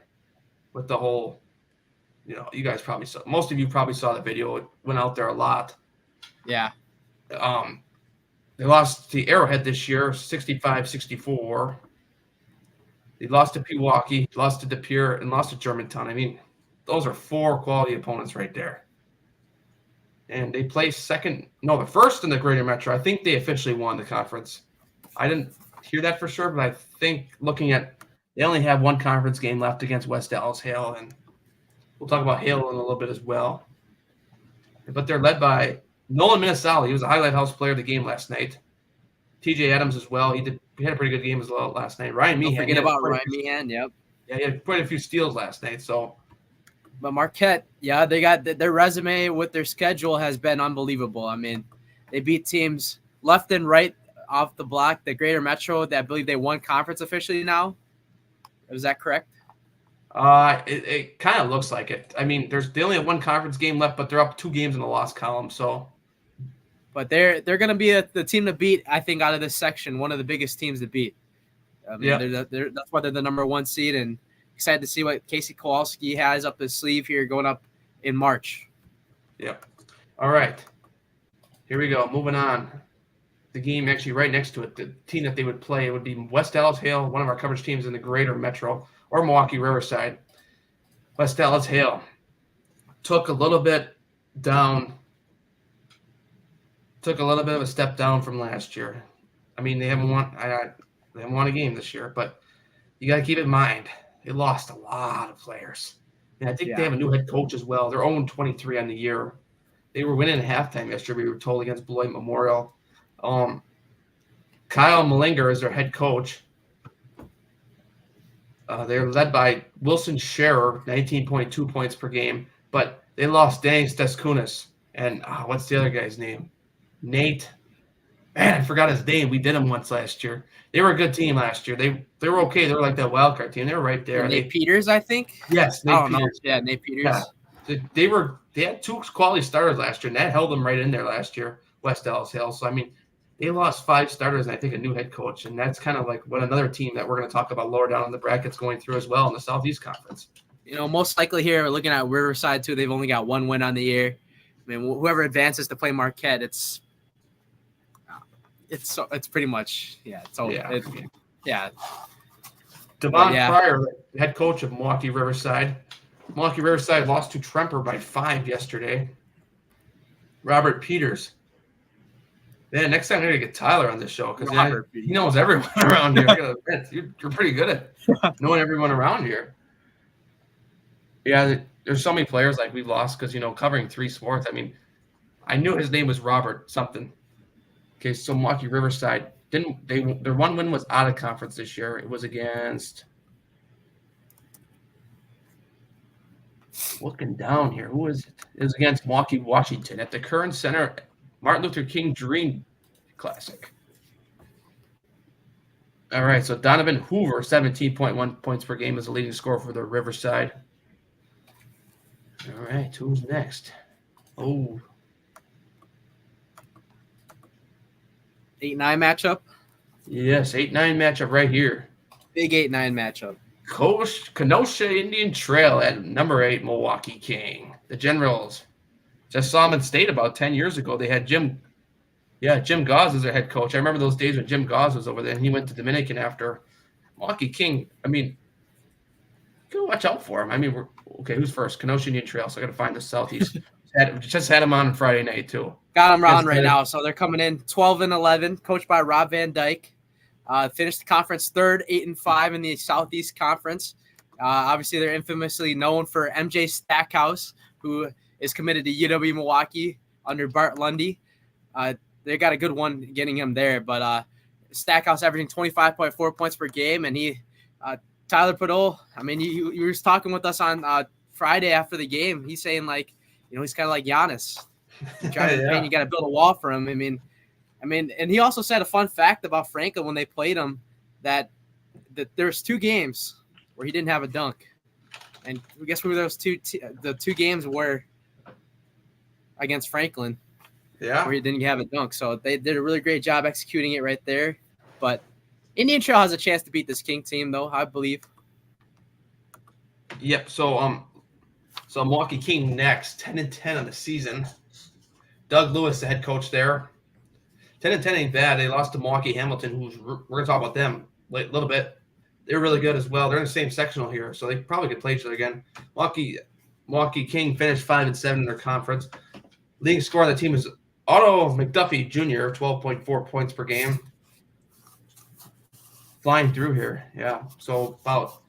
with the whole, you guys probably saw. Most of you probably saw the video. It went out there a lot. Yeah. They lost to Arrowhead this year, 65-64. They lost to Pewaukee, lost to De Pere, and lost to Germantown. I mean, those are 4 quality opponents right there. And they placed the first in the Greater Metro. I think they officially won the conference. I didn't hear that for sure, but I think they only have one conference game left against West Dallas Hale, and we'll talk about Hale in a little bit as well. But they're led by Nolan Minnesali. He was a highlight house player of the game last night. TJ Adams as well. He had a pretty good game as well last night. Ryan Meehan. Don't forget about Ryan Meehan, yep. Yeah, he had quite a few steals last night, so. But Marquette, yeah, they got their resume with their schedule has been unbelievable. I mean, they beat teams left and right off the block. The Greater Metro, I believe they won conference officially now. Is that correct? It kind of looks like it. I mean, they only have one conference game left, but they're up 2 games in the loss column. So, but they're going to be the team to beat. I think out of this section, one of the biggest teams to beat. I mean, that's why they're the number 1 seed, and excited to see what Casey Kowalski has up his sleeve here going up in March. Yep. All right. Here we go. Moving on. The game actually right next to it, the team that they would play, it would be West Dallas Hale, one of our coverage teams in the Greater Metro, or Milwaukee Riverside. West Dallas Hale took a little bit of a step down from last year. I mean, they haven't won a game this year, but you got to keep in mind, they lost a lot of players. And I think they have a new head coach as well. They're 0-23 on the year. They were winning at halftime yesterday, we were told, against Beloit Memorial. Kyle Malinger is their head coach. They're led by Wilson Scherer, 19.2 points per game. But they lost Danny Steskunas. And what's the other guy's name? Nate. Man, I forgot his name. We did him once last year. They were a good team last year. They were okay. They were like that wild card team. They were right there. Nate Peters, I think. Yes, Nate Peters. Yeah, Nate Peters. Yeah. They had 2 quality starters last year, and that held them right in there last year, West Dallas Hale. So, I mean, they lost 5 starters and I think a new head coach. And that's kind of like what another team that we're going to talk about lower down in the brackets going through as well in the Southeast Conference. Most likely here, looking at Riverside too, they've only got 1 win on the year. I mean, whoever advances to play Marquette, it's pretty much, Devon Pryor, head coach of Milwaukee Riverside. Milwaukee Riverside lost to Tremper by 5 yesterday. Robert Peters. Man, next time we're going to get Tyler on this show because he knows everyone around here. You're pretty good at knowing everyone around here. Yeah, there's so many players like we've lost because, covering 3 sports. I mean, I knew his name was Robert something. Okay, so Milwaukee Riverside, their 1 win was out of conference this year. It was against, looking down here, who was it? It was against Milwaukee, Washington at the Kern Center Martin Luther King Dream Classic. All right, so Donovan Hoover, 17.1 points per game, is the leading scorer for the Riverside. All right, who's next? 8-9 matchup? Yes, 8-9 matchup right here. Big 8-9 matchup. Kenosha Indian Trail at number 8, Milwaukee King. The Generals Just saw them in state about 10 years ago. They had Jim Gauze as their head coach. I remember those days when Jim Gauze was over there, and he went to Dominican after Milwaukee King. I mean, you gotta watch out for him. I mean, who's first? Kenosha Indian Trail. So I got to find the Southeast. Just had him on Friday night too. Got them on right now. So they're coming in 12-11, coached by Rob Van Dyke. Finished the conference third, 8-5 in the Southeast Conference. Obviously, they're infamously known for MJ Stackhouse, who is committed to UW Milwaukee under Bart Lundy. They got a good one getting him there, but Stackhouse averaging 25.4 points per game, and Tyler Podol. I mean, you were talking with us on Friday after the game. He's saying he's kind of like Giannis. You got to build a wall for him. I mean, and he also said a fun fact about Franklin when they played him that there's 2 games where he didn't have a dunk, and I guess those the 2 games were against Franklin. Yeah, where he didn't have a dunk. So they did a really great job executing it right there. But Indian Trail has a chance to beat this King team, though, I believe. Yep. So Milwaukee King next, 10-10 on the season. Doug Lewis, the head coach there. 10-10 ain't bad. They lost to Milwaukee Hamilton, we're going to talk about them a little bit. They're really good as well. They're in the same sectional here, so they probably could play each other again. Milwaukee King finished 5-7 in their conference. Leading scorer on the team is Otto McDuffie Jr., 12.4 points per game. Flying through here, yeah. So about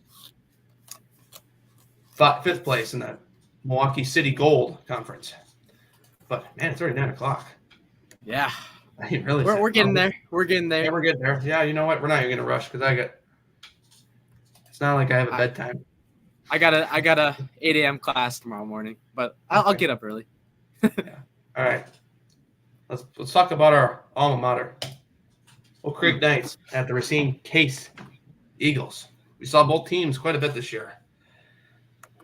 5th place in the Milwaukee City Gold Conference. But, man, it's already 9 o'clock. Yeah. I mean, really. We're getting there. We're getting there. Yeah, we're getting there. Yeah, you know what? We're not even going to rush because it's not like I have a bedtime. I got a 8 a.m. class tomorrow morning, but I'll get up early. Yeah. All right. Let's talk about our alma mater. Oak Creek Knights at the Racine Case Eagles. We saw both teams quite a bit this year.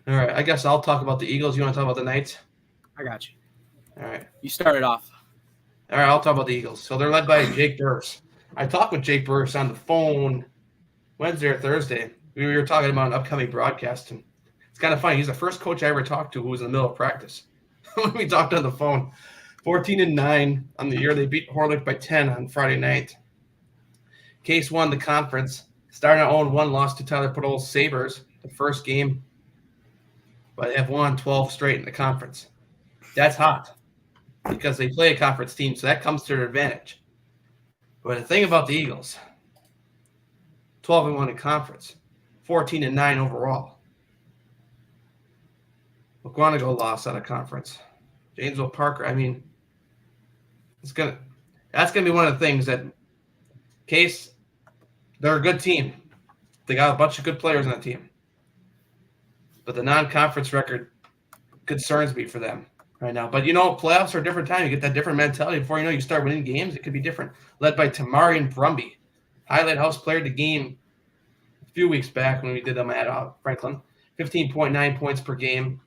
All right, I guess I'll talk about the Eagles. You want to talk about the Knights? I got you. All right. You started off. All right, I'll talk about the Eagles. So they're led by Jake Burris. I talked with Jake Burris on the phone Wednesday or Thursday. We were talking about an upcoming broadcast, and it's kind of funny. He's the first coach I ever talked to who was in the middle of practice. When we talked on the phone, 14-9 on the year. They beat Horlick by 10 on Friday night. Case won the conference. Starting at 0-1, lost to Tyler Podol's Sabres the first game, but they have won 12 straight in the conference. That's hot because they play a conference team, so that comes to their advantage. But the thing about the Eagles, 12-1 in conference, 14-9 overall. McGuanago lost out of conference. Janesville Parker, I mean, that's gonna be one of the things that Case, they're a good team. They got a bunch of good players on the team. But the non-conference record concerns me for them right now. But, playoffs are a different time. You get that different mentality. Before you start winning games, it could be different. Led by Tamarian Brumby, highlight house player of the game a few weeks back when we did them at Franklin. 15.9 points per game.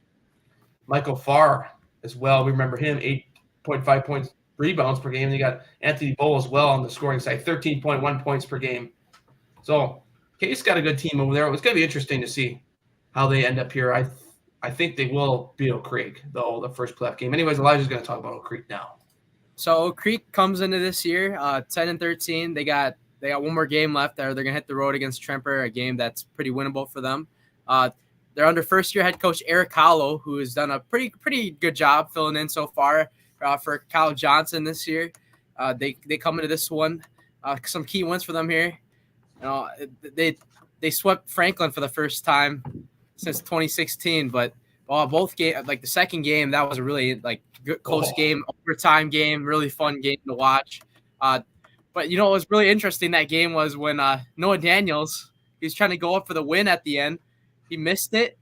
Michael Farr as well. We remember him, 8.5 points rebounds per game. And you got Anthony Bowl as well on the scoring side, 13.1 points per game. So Case got a good team over there. It's going to be interesting to see how they end up here. I think they will beat Oak Creek, though, the first playoff game. Anyways, Elijah's going to talk about Oak Creek now. So Oak Creek comes into this year 10-13. They got one more game left. They're going to hit the road against Tremper, a game that's pretty winnable for them. They're under first-year head coach Eric Hollow, who has done a pretty good job filling in so far for Kyle Johnson this year. They come into this one, some key wins for them here. They swept Franklin for the first time since 2016, but both games, like the second game, that was a really good close game, overtime game, really fun game to watch. But what was really interesting that game was when Noah Daniels, he was trying to go up for the win at the end. He missed it.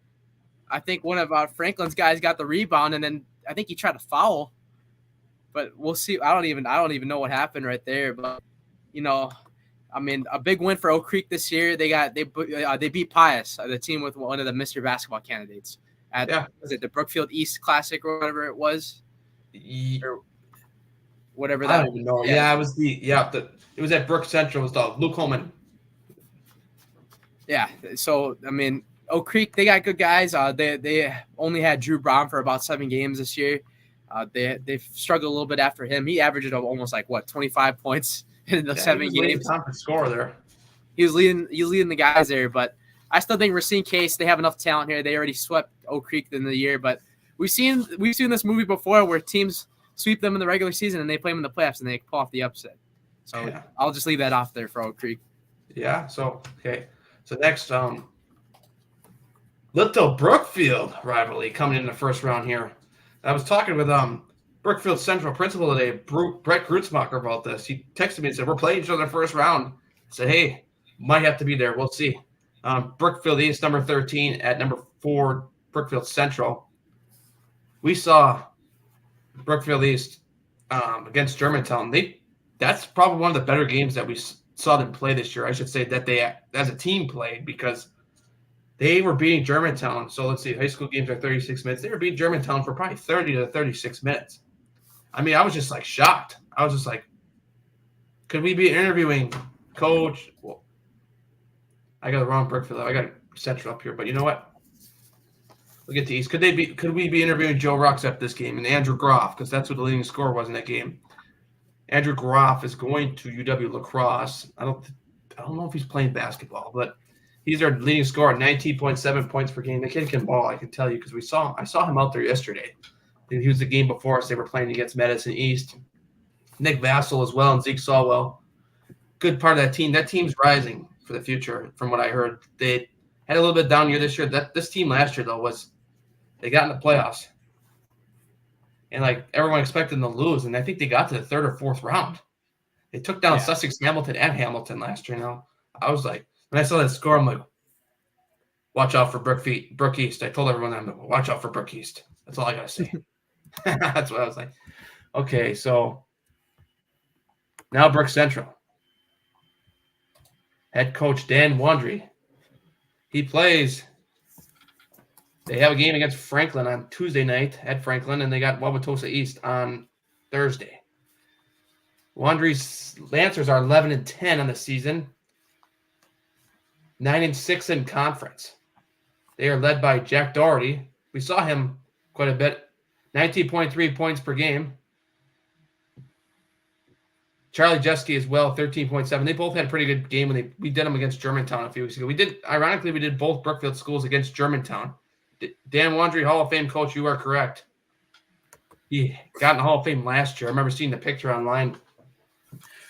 I think one of Franklin's guys got the rebound, and then I think he tried to foul. But we'll see. I don't even know what happened right there. But a big win for Oak Creek this year. They beat Pius, the team with one of the Mr. Basketball candidates was it the Brookfield East Classic or whatever it was, or whatever that. I don't even know. Yeah, it was it was at Brook Central. It was the Luke Holman. Yeah. So Oak Creek, they got good guys. They only had Drew Brown for about 7 games this year. They've struggled a little bit after him. He averaged almost 25 points in the 7 he was leading games. conference scorer there. He was leading the guys there, but I still think Racine Case, they have enough talent here. They already swept Oak Creek in the year, but we've seen this movie before where teams sweep them in the regular season and they play them in the playoffs and they pull off the upset. So yeah. I'll just leave that off there for Oak Creek. Yeah. So okay. So next, Little Brookfield rivalry coming in the first round here. I was talking with Brookfield Central principal today, Brett Grutzmacher, about this. He texted me and said, we're playing each other in the first round. I said, hey, might have to be there. We'll see. Brookfield East, number 13, at number 4, Brookfield Central. We saw Brookfield East against Germantown. That's probably one of the better games that we saw them play this year. I should say that they, as a team, played, because they were beating Germantown. So let's see, high school games are 36 minutes. They were beating Germantown for probably 30 to 36 minutes. I mean, I was just shocked. I was just could we be interviewing coach? Well, I got the wrong Brookfield. I got Central up here, but you know what? We'll get to East. Could we be interviewing Joe Rux at this game and Andrew Groff, because that's what the leading scorer was in that game. Andrew Groff is going to UW La Crosse. I don't know if he's playing basketball, but he's our leading scorer, 19.7 points per game. The kid can ball, I can tell you, because I saw him out there yesterday. He was the game before us. They were playing against Madison East. Nick Vassell as well and Zeke Sawwell. Good part of that team. That team's rising for the future, from what I heard. They had a little bit down year this year. This team last year, though, they got in the playoffs. And everyone expected them to lose, and I think they got to the 3rd or 4th round. They took down Sussex Hamilton and Hamilton last year. Now, I was when I saw that score, I'm like, watch out for Brook East. I told everyone, watch out for Brook East. That's all I got to say. That's what I was like. Okay, so now Brook Central. Head coach Dan Wandry. He plays. They have a game against Franklin on Tuesday night at Franklin, and they got Wauwatosa East on Thursday. Wandry's Lancers are 11-10 on the season, 9-6 in conference. They are led by Jack Doherty. We saw him quite a bit, 19.3 points per game. Charlie Jeske as well, 13.7. They both had a pretty good game when we did them against Germantown a few weeks ago. We did both Brookfield schools against Germantown. Dan Wandry, Hall of Fame coach, you are correct. He got in the Hall of Fame last year. I remember seeing the picture online.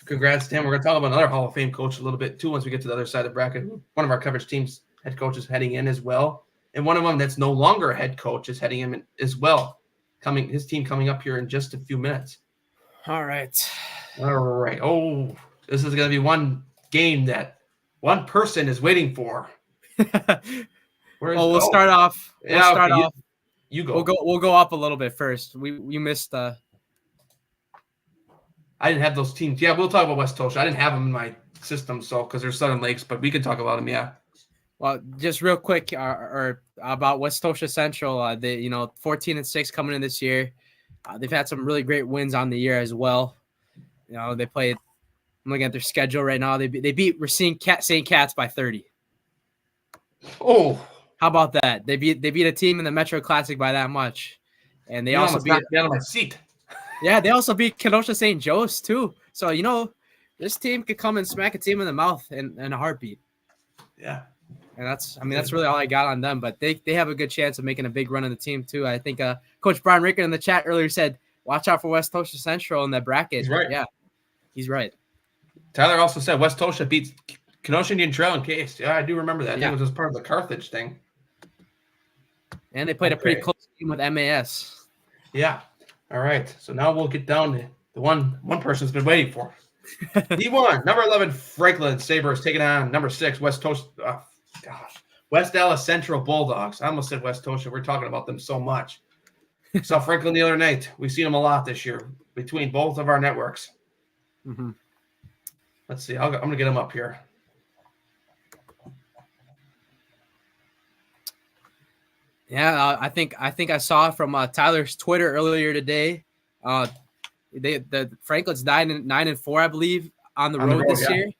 Congrats to him. We're going to talk about another Hall of Fame coach a little bit, too, once we get to the other side of the bracket. One of our coverage team's head coaches heading in as well. And one of them that's no longer a head coach is heading in as well. His team coming up here in just a few minutes. All right. Oh, this is going to be one game that one person is waiting for. We'll start off. You go. We'll go up a little bit first. We missed. I didn't have those teams. Yeah, we'll talk about West Tosha. I didn't have them in my system, so because they're Southern Lakes, but we can talk about them. Yeah. Well, just real quick, or about West Tosha Central. They 14-6 coming in this year. They've had some really great wins on the year as well. They played. I'm looking at their schedule right now. They beat Racine St. Cat's by 30. Oh. How about that? They beat a team in the Metro Classic by that much, and they also beat. Down on my seat. Yeah, they also beat Kenosha St. Joe's too. So this team could come and smack a team in the mouth in a heartbeat. Yeah, and that's really all I got on them. But they have a good chance of making a big run in the team too. I think Coach Brian Ricker in the chat earlier said, "Watch out for West Tosha Central in that bracket." He's right. Yeah, he's right. Tyler also said West Tosha beats Kenosha Indian Trail in Case. Yeah, I do remember that. I think it was just part of the Carthage thing. And they played a pretty close game with MAS. Yeah. All right. So now we'll get down to the one person's been waiting for. D1, number 11, Franklin Sabres taking on number 6, West Tosha. West Dallas Central Bulldogs. I almost said West Tosha. We're talking about them so much. Saw Franklin the other night. We've seen them a lot this year between both of our networks. Mm-hmm. Let's see. I'm going to get them up here. Yeah, I think I saw from Tyler's Twitter earlier today. The Franklin's 9-4, I believe, on the road this year,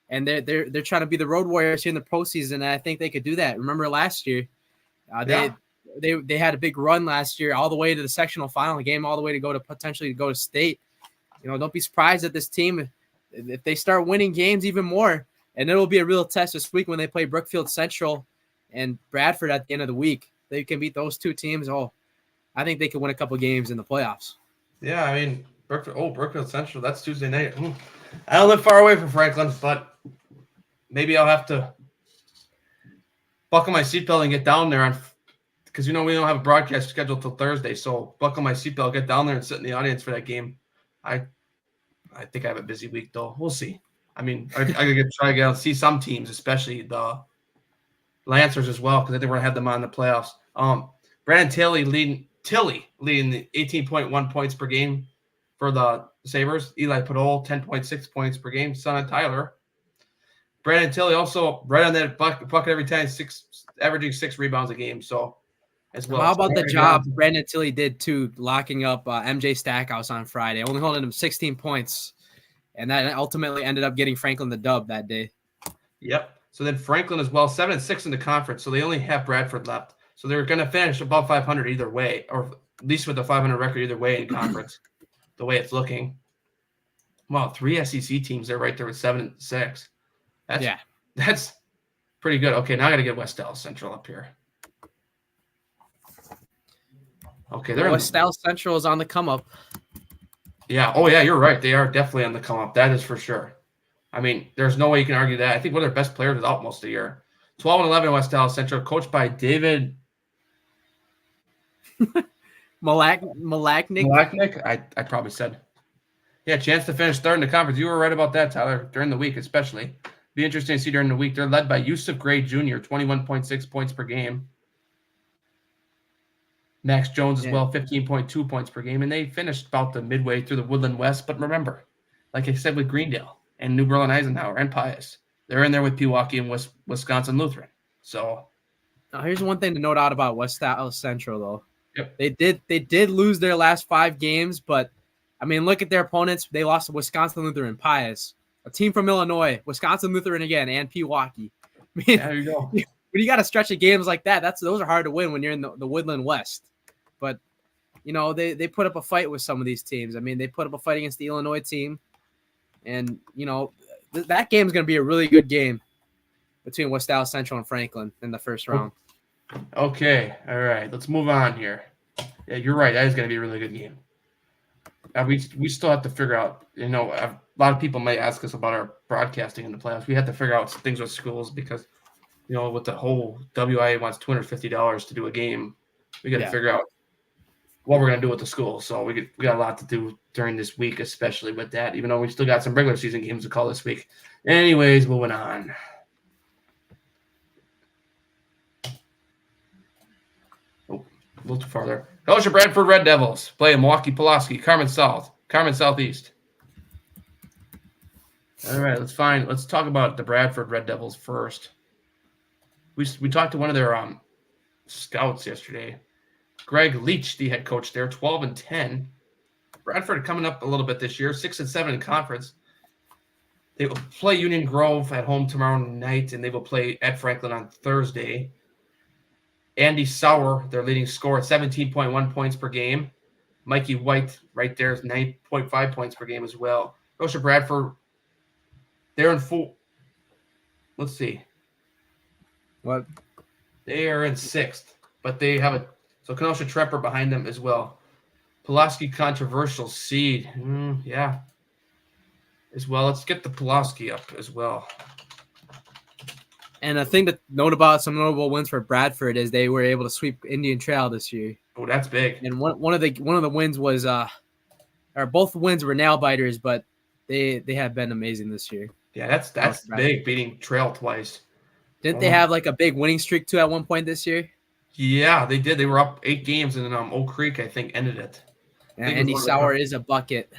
and they're trying to be the road warriors here in the postseason. And I think they could do that. Remember last year, they had a big run last year, all the way to the sectional final game, all the way to potentially go to state. Don't be surprised that this team, if they start winning games even more, and it'll be a real test this week when they play Brookfield Central and Bradford at the end of the week. They can beat those two teams. I think they could win a couple games in the playoffs. Yeah, I mean, Brookfield Central, that's Tuesday night. I don't live far away from Franklin, but maybe I'll have to buckle my seatbelt and get down there because we don't have a broadcast scheduled till Thursday. So buckle my seatbelt, get down there, and sit in the audience for that game. I think I have a busy week though. We'll see. I mean, I could try to get out and see some teams, especially the Lancers as well, because I think we're gonna have them on the playoffs. Brandon Tilley leading the 18.1 points per game for the Sabres. Eli Podol 10.6 points per game. Son of Tyler. Brandon Tilley also right on that bucket every time, averaging 6 rebounds a game. So as well. How about the job Brandon Tilley did too, locking up MJ Stackhouse on Friday, only holding him 16 points, and that ultimately ended up getting Franklin the dub that day. Yep. So then Franklin as well, 7-6 in the conference. So they only have Bradford left. So they're going to finish above 500 either way, or at least with the 500 record either way in conference, the way it's looking. Wow, 3 SEC teams there right there with 7-6. That's pretty good. Okay, now I got to get West Dallas Central up here. Okay, West Dallas Central is on the come up. Yeah. Oh, yeah, you're right. They are definitely on the come up. That is for sure. I mean, there's no way you can argue that. I think one of their best players is out most of the year. 12-11 West Dallas Central, coached by David Malachnik. I probably said. Yeah, chance to finish third in the conference. You were right about that, Tyler, during the week especially. Be interesting to see during the week. They're led by Yusuf Gray Jr., 21.6 points per game. Max Jones as well, 15.2 points per game. And they finished about the midway through the Woodland West. But remember, like I said with Greendale and New Berlin Eisenhower and Pius, they're in there with Pewaukee and Wisconsin Lutheran. So here's one thing to note out about West Dallas Central, though. Yep. They did lose their last 5 games, but I mean, look at their opponents. They lost to Wisconsin Lutheran, Pius, a team from Illinois, Wisconsin Lutheran again, and Pewaukee. I mean, there you go. When you got a stretch of games like that, those are hard to win when you're in the Woodland West. But they put up a fight with some of these teams. I mean, they put up a fight against the Illinois team, and that game is going to be a really good game between West Dallas Central and Franklin in the first round. Okay, all right, let's move on here. Yeah, you're right. That is going to be a really good game. We still have to figure out. A lot of people might ask us about our broadcasting in the playoffs. We have to figure out some things with schools because, with the whole WIAA wants $250 to do a game, we got to figure out what we're going to do with the school. So we got a lot to do during this week, especially with that, even though we still got some regular season games to call this week. Anyways, moving on. Oh, a little too far there. Fellowship Bradford Red Devils play Milwaukee Pulaski, Carmen Southeast. All right, let's talk about the Bradford Red Devils first. We talked to one of their scouts yesterday. Greg Leach, the head coach there, 12-10. Bradford coming up a little bit this year, 6-7 in conference. They will play Union Grove at home tomorrow night, and they will play at Franklin on Thursday. Andy Sauer, their leading scorer, at 17.1 points per game. Mikey White, right there, is 9.5 points per game as well. Fellowship Bradford, they're in full. Let's see. What? They are in 6th, but they have so Kenosha Tremper behind them as well. Pulaski controversial seed. Yeah. As well. Let's get the Pulaski up as well. And a thing to note about some notable wins for Bradford is they were able to sweep Indian Trail this year. Oh, that's big. And one of the wins was or both wins were nail biters, but they have been amazing this year. Yeah, that's big, beating Trail twice. Didn't they have like a big winning streak too at one point this year? Yeah, they did. They were up 8 games, and then Oak Creek, I think, ended it. Yeah, Andy Sauer is a bucket.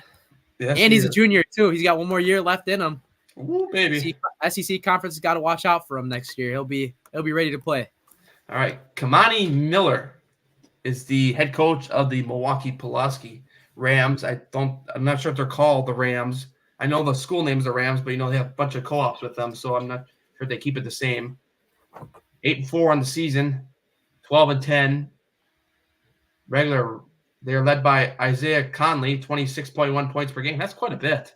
Yes, and he's a junior too. He's got one more year left in him. Ooh, baby. SEC conference has got to watch out for him next year. He'll be ready to play. All right, Kamani Miller is the head coach of the Milwaukee Pulaski Rams. I'm not sure if they're called the Rams. I know the school name's the Rams, but they have a bunch of co-ops with them, so I'm not sure if they keep it the same. 8-4 on the season, 12-10. regular. They are led by Isaiah Conley, 26.1 points per game. That's quite a bit.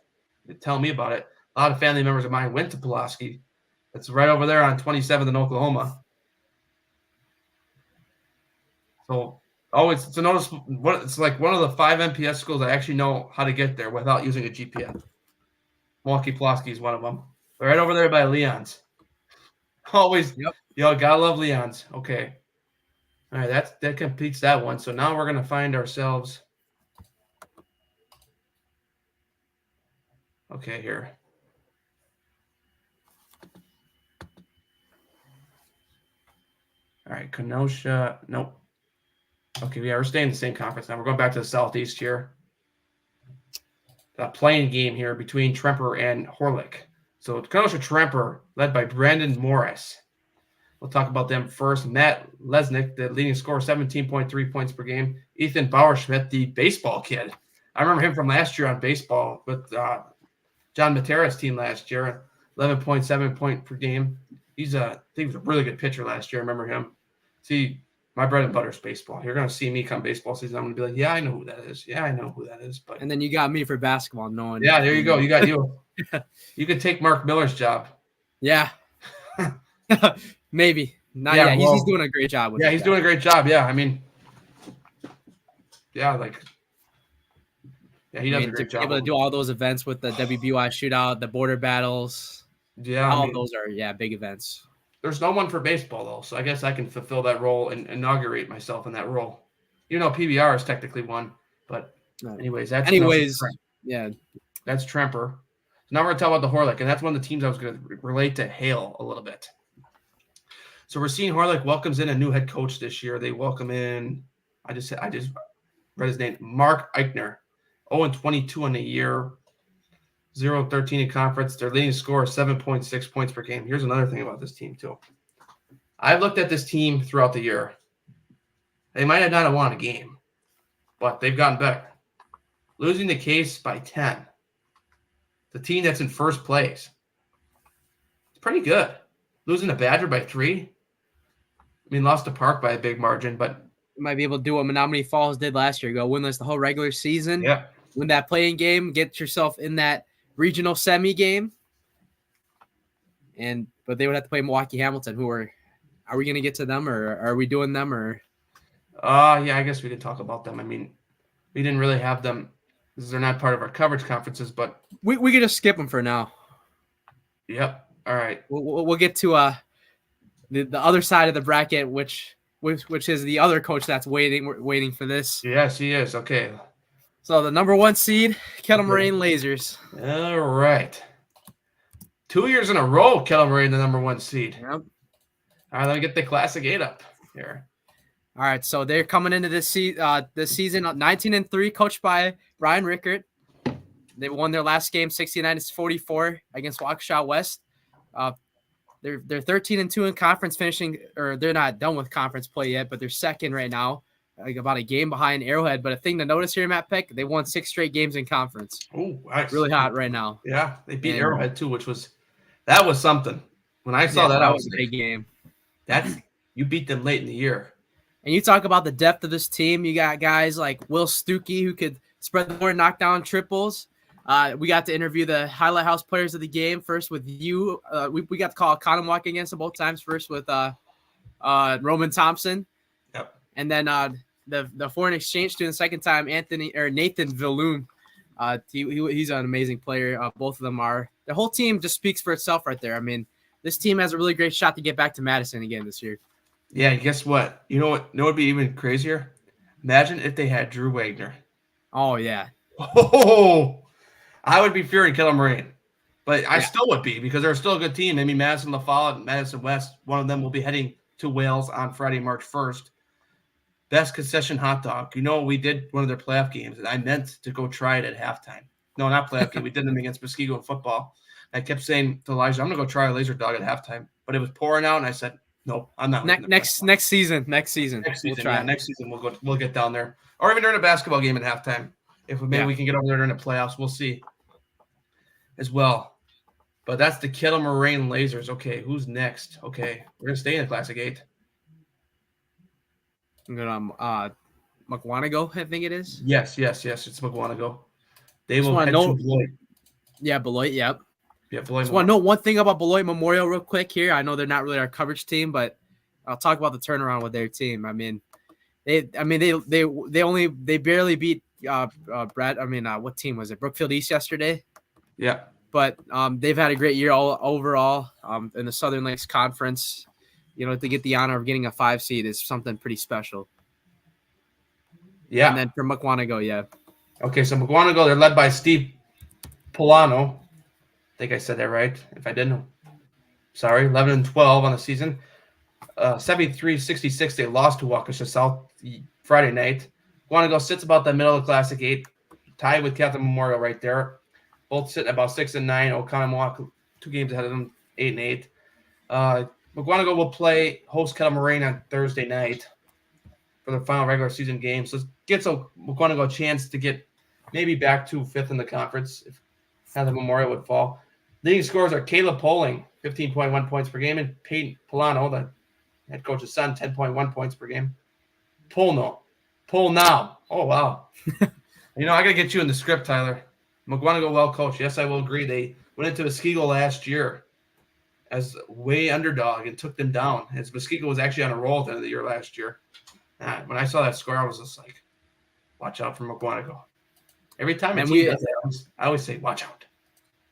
Tell me about it. A lot of family members of mine went to Pulaski. It's right over there on 27th in Oklahoma. So, it's a noticeable. It's like one of the 5 MPS schools I actually know how to get there without using a GPS. Milwaukee Pulaski is one of them. They're right over there by Leon's. Always, Yep. Gotta love Leon's. Okay. All right, that completes that one. So now we're gonna find ourselves. Okay, here. All right, Kenosha. Nope. Okay, we're staying in the same conference now. We're going back to the Southeast here. The playing game here between Tremper and Horlick. So Kenosha Tremper, led by Brandon Morris. We'll talk about them first. Matt Lesnick, the leading scorer, 17.3 points per game. Ethan Bauerschmidt, the baseball kid. I remember him from last year on baseball with John Matera's team last year, 11.7 point per game. I think he was a really good pitcher last year. I remember him. See, my bread and butter is baseball. You're going to see me come baseball season. I'm going to be like, yeah, I know who that is. Yeah, I know who that is. But And then you got me for basketball, knowing. Yeah, there you go. You got you. You could take Mark Miller's job. Yeah. Maybe. Not yet. He's doing a great job with it. Yeah, he's doing a great job. Yeah, I mean, yeah, he does a great job. Able to do all those events with the WBY shootout, the border battles. Yeah, all those are big events. There's no one for baseball though, so I guess I can fulfill that role and inaugurate myself in that role. You know, PBR is technically one, but anyways, that's that's Tremper. So now we're gonna talk about the Horlick, and that's one of the teams I was gonna relate to Hale a little bit. So we're seeing Horlick welcomes in a new head coach this year. They welcome in, I just read his name, Mark Eichner, 0-22 in the year, 0-13 in conference. Their leading score is 7.6 points per game. Here's another thing about this team too. I've looked at this team throughout the year. They might have not won a game, but they've gotten better. Losing the Case by 10. The team that's in first place. It's pretty good. Losing to Badger by 3. I mean, lost to Park by a big margin, but you might be able to do what Menominee Falls did last year. Go winless the whole regular season. Yeah. Win that playing game. Get yourself in that regional semi game. But they would have to play Milwaukee Hamilton, are we going to get to them, or are we doing them, or? Yeah, I guess we could talk about them. I mean, we didn't really have them because they're not part of our coverage conferences, but we could just skip them for now. Yep. All right. We'll get to the other side of the bracket, which is the other coach that's waiting for this. Yes, he is. Okay. So the number 1 seed, Kettle Moraine Lasers. All right. 2 years in a row, Kettle Moraine the number 1 seed. Yep. All right, let me get the Classic 8 up here. All right, so they're coming into this season 19-3, coached by Brian Rickert. They won their last game 69-44 against Waukesha West. They're 13-2 in conference, finishing, or they're not done with conference play yet, but they're second right now, like about a game behind Arrowhead. But a thing to notice here, Matt Peck, they won 6 straight games in conference. Oh, nice. Really hot right now. Yeah, they beat Arrowhead too, which was something. When I saw that was a big game. You beat them late in the year. And you talk about the depth of this team. You got guys like Will Stuckey who could spread the floor and knock down triples. We got to interview the Highlight House players of the game first with you. We got to call a Conomowoc against them both times. First with Roman Thompson. Yep. And then the foreign exchange student second time, Nathan Villoon. He's an amazing player. Both of them are. The whole team just speaks for itself right there. I mean, this team has a really great shot to get back to Madison again this year. Yeah, guess what? You know what would be even crazier? Imagine if they had Drew Wagner. Oh, yeah. Oh, I would be fearing Kettle Moraine. But I still would be because they're still a good team. Maybe Madison LaFollette and Madison West, one of them will be heading to Wales on Friday, March 1st. Best concession hot dog. You know, we did one of their playoff games, and I meant to go try it at halftime. No, not playoff game. We did them against Muskego in football. I kept saying to Elijah, I'm going to go try a laser dog at halftime. But it was pouring out, and I said, nope, I'm not. Next season. Next season, next season we'll get down there, or even during a basketball game at halftime. If we can get over there during the playoffs, we'll see as well. But that's the Kettle Moraine Lasers. Okay, who's next? Okay, we're gonna stay in the Classic 8. I'm gonna Mukwonago, I think it is. Yes. It's McGuanago. They Just will want to head to know. Beloit. Yeah, Beloit. Yep. Yeah, Beloit. Just want to know one thing about Beloit Memorial real quick here. I know they're not really our coverage team, but I'll talk about the turnaround with their team. I mean, they barely beat Brad. I mean, what team was it? Brookfield East yesterday. Yeah. But they've had a great year all overall in the Southern Lakes Conference. You know, to get the honor of getting a 5 seed is something pretty special. Yeah. And then for Mukwonago, yeah. Okay, so McGuanago, they're led by Steve Polano. I think I said that right. If I didn't, sorry. 11-12 on the season. 73-66, they lost to Waukesha South Friday night. McGuanago sits about the middle of Classic 8, tied with Catholic Memorial right there. Both sitting about 6-9. Oconomowoc 2 games ahead of them, 8-8. McGuanago will play host Kettle Moraine on Thursday night for the final regular season game. So it gives McGuanago a chance to get maybe back to 5th in the conference if Catholic Memorial would fall. Leading scorers are Caleb Poling, 15.1 points per game, and Peyton Polano, the head coach's son, 10.1 points per game. Pull now. Oh, wow. I got to get you in the script, Tyler. McGuanago well coached. Yes, I will agree. They went into Muskego last year as way underdog and took them down. As Muskego was actually on a roll at the end of the year last year. When I saw that score, I was just like, watch out for McGuanago. Every time does that, I always say, watch out.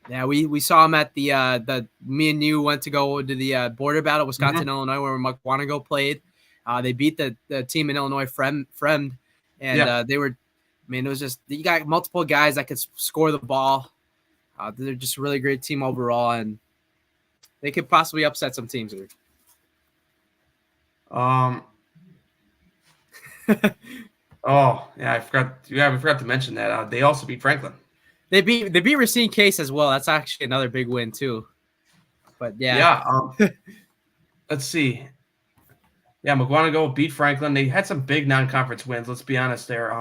Yeah, we saw him at the me and you went to go to the border battle, Wisconsin, Illinois, where Mukwonago played. They beat the team in Illinois, Fremd, and they were. I mean, it was just you got multiple guys that could score the ball. They're just a really great team overall, and they could possibly upset some teams here. Oh yeah, I forgot. Yeah, we forgot to mention that they also beat Franklin. They beat Racine Case as well. That's actually another big win too. But yeah. Let's see. Yeah, McGuanago beat Franklin. They had some big non-conference wins. Let's be honest there.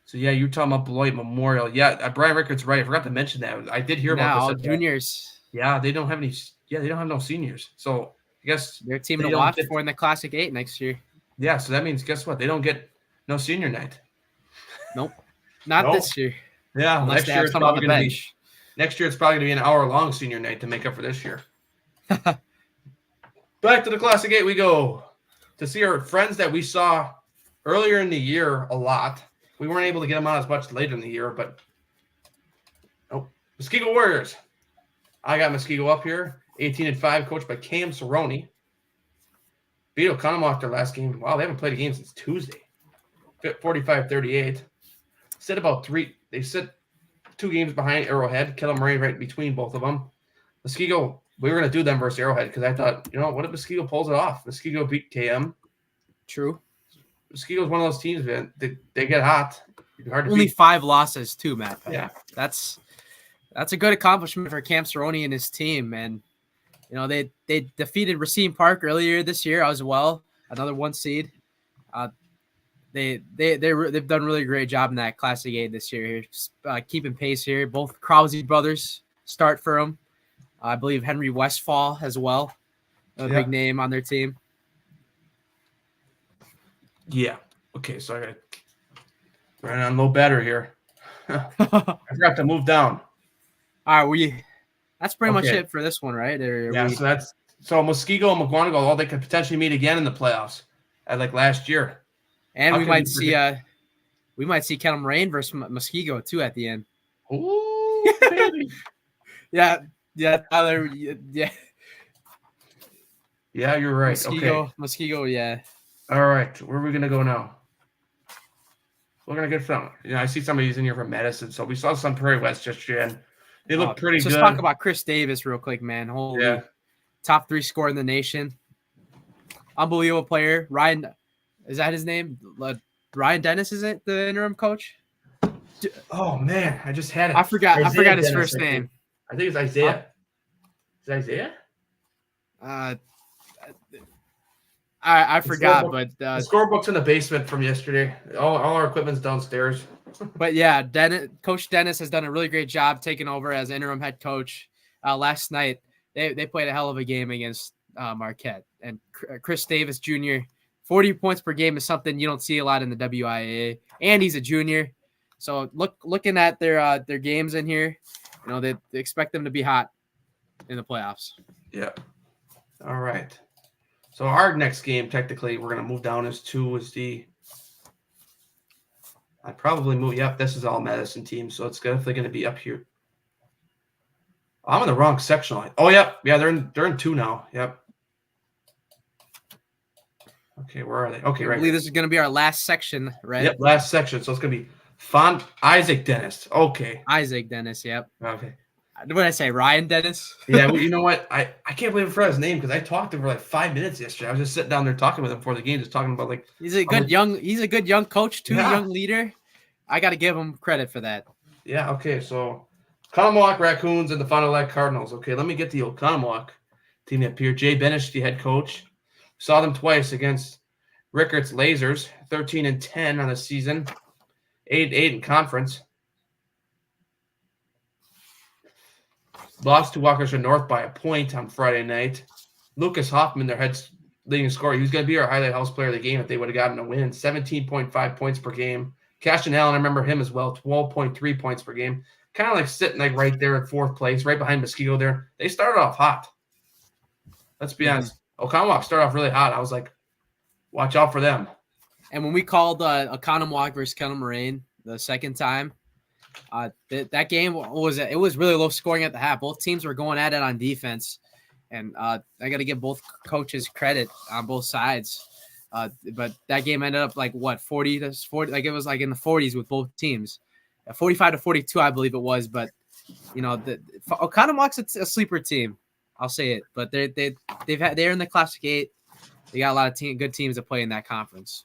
So yeah, you're talking about Beloit Memorial. Yeah, Brian Rickard's right. I forgot to mention that. I did hear about this. All juniors. Yeah, they don't have any. Yeah, they don't have no seniors. So I guess they're a team to watch for in the Classic 8 next year. Yeah, so that means guess what? They don't get no senior night. Nope, not this year. Yeah, unless next year it's probably going to be. Next year it's probably going to be an hour-long senior night to make up for this year. Back to the Classic 8 we go to see our friends that we saw earlier in the year a lot. We weren't able to get them on as much later in the year, but Muskego Warriors. I got Muskego up here, 18-5, coached by Cam Cerrone. Beat Oconomowoc their last game. Wow, they haven't played a game since Tuesday. 45-38. Sit about 3. They sit 2 games behind Arrowhead. Kettle Moraine right between both of them. Muskego, we were going to do them versus Arrowhead because I thought, what if Muskego pulls it off? Muskego beat KM. True. Muskego's one of those teams, man. They get hot. Hard to Only beat. 5 losses too, Matt. Yeah. That's a good accomplishment for Cam Cerrone and his team. And, they defeated Racine Park earlier this year as well. Another 1 seed. They've done a really great job in that Classic 8 this year here, keeping pace here. Both Krause brothers start for them. I believe Henry Westfall as well, a big name on their team. Yeah. Okay, so I got to run on low battery here. I forgot to move down. All right, that's pretty much it for this one, right? So Muskego and McGuanago, all they could potentially meet again in the playoffs, like last year. And we might see Kettle Moraine versus Muskego too at the end. Ooh, baby. yeah, Tyler. Yeah. Yeah, you're right. Muskego, yeah. All right, where are we gonna go now? We're gonna get some. I see somebody's in here from Madison, so we saw some Prairie West yesterday, and they look pretty good. Let's talk about Chris Davis real quick, man. Holy, top 3 scorer in the nation. Unbelievable player. Ryan. Is that his name? Ryan Dennis, is it the interim coach? Oh man, I just had it. I forgot his first name. I think it's Isaiah. Is it Isaiah? I forgot, but the scorebook's in the basement from yesterday. All our equipment's downstairs. But yeah, Coach Dennis has done a really great job taking over as interim head coach. Last night they played a hell of a game against Marquette, and Chris Davis Jr. 40 points per game is something you don't see a lot in the WIAA, and he's a junior. So looking at their games in here, they expect them to be hot in the playoffs. Yeah. All right. So our next game, technically, we're going to move down as the. I'd probably move. Yep, this is all Madison teams, so it's definitely going to be up here. I'm in the wrong section line. Oh, yep. Yeah, they're in 2 now. Yep. Okay, where are they? Okay, right. I believe this is going to be our last section, right? Yep, last section. So it's going to be Isaac Dennis. Okay. Isaac Dennis, yep. Okay. What did I say? Ryan Dennis? Yeah, well, you know what? I can't believe I forgot his name because I talked to him for like 5 minutes yesterday. I was just sitting down there talking with him before the game, just talking about like he's a good young coach too, young leader. I got to give him credit for that. Yeah. Okay. So, Oconomowoc Raccoons and the Fond du Lac Cardinals. Okay, let me get the Oconomowoc team up here. Jay Benish, the head coach. Saw them twice against Rickards Lasers, 13-10 on the season, 8-8 in conference. Lost to Waukesha North by a point on Friday night. Lucas Hoffman, their head leading scorer, he was going to be our highlight house player of the game if they would have gotten a win. 17.5 points per game. Cashin Allen, I remember him as well, 12.3 points per game. Kind of like sitting like right there at 4th place, right behind Muskego there. They started off hot. Let's be honest. Oconomowoc started off really hot. I was like, watch out for them. And when we called Oconomowoc versus Kettle Moraine the second time, that game was really low scoring at the half. Both teams were going at it on defense, and I got to give both coaches credit on both sides. But that game ended up like 40-40, like it was like in the 40s with both teams, 45-42, I believe it was. But Oconomowoc's a sleeper team, I'll say it. But they're in the Classic 8. They got a lot of good teams that play in that conference.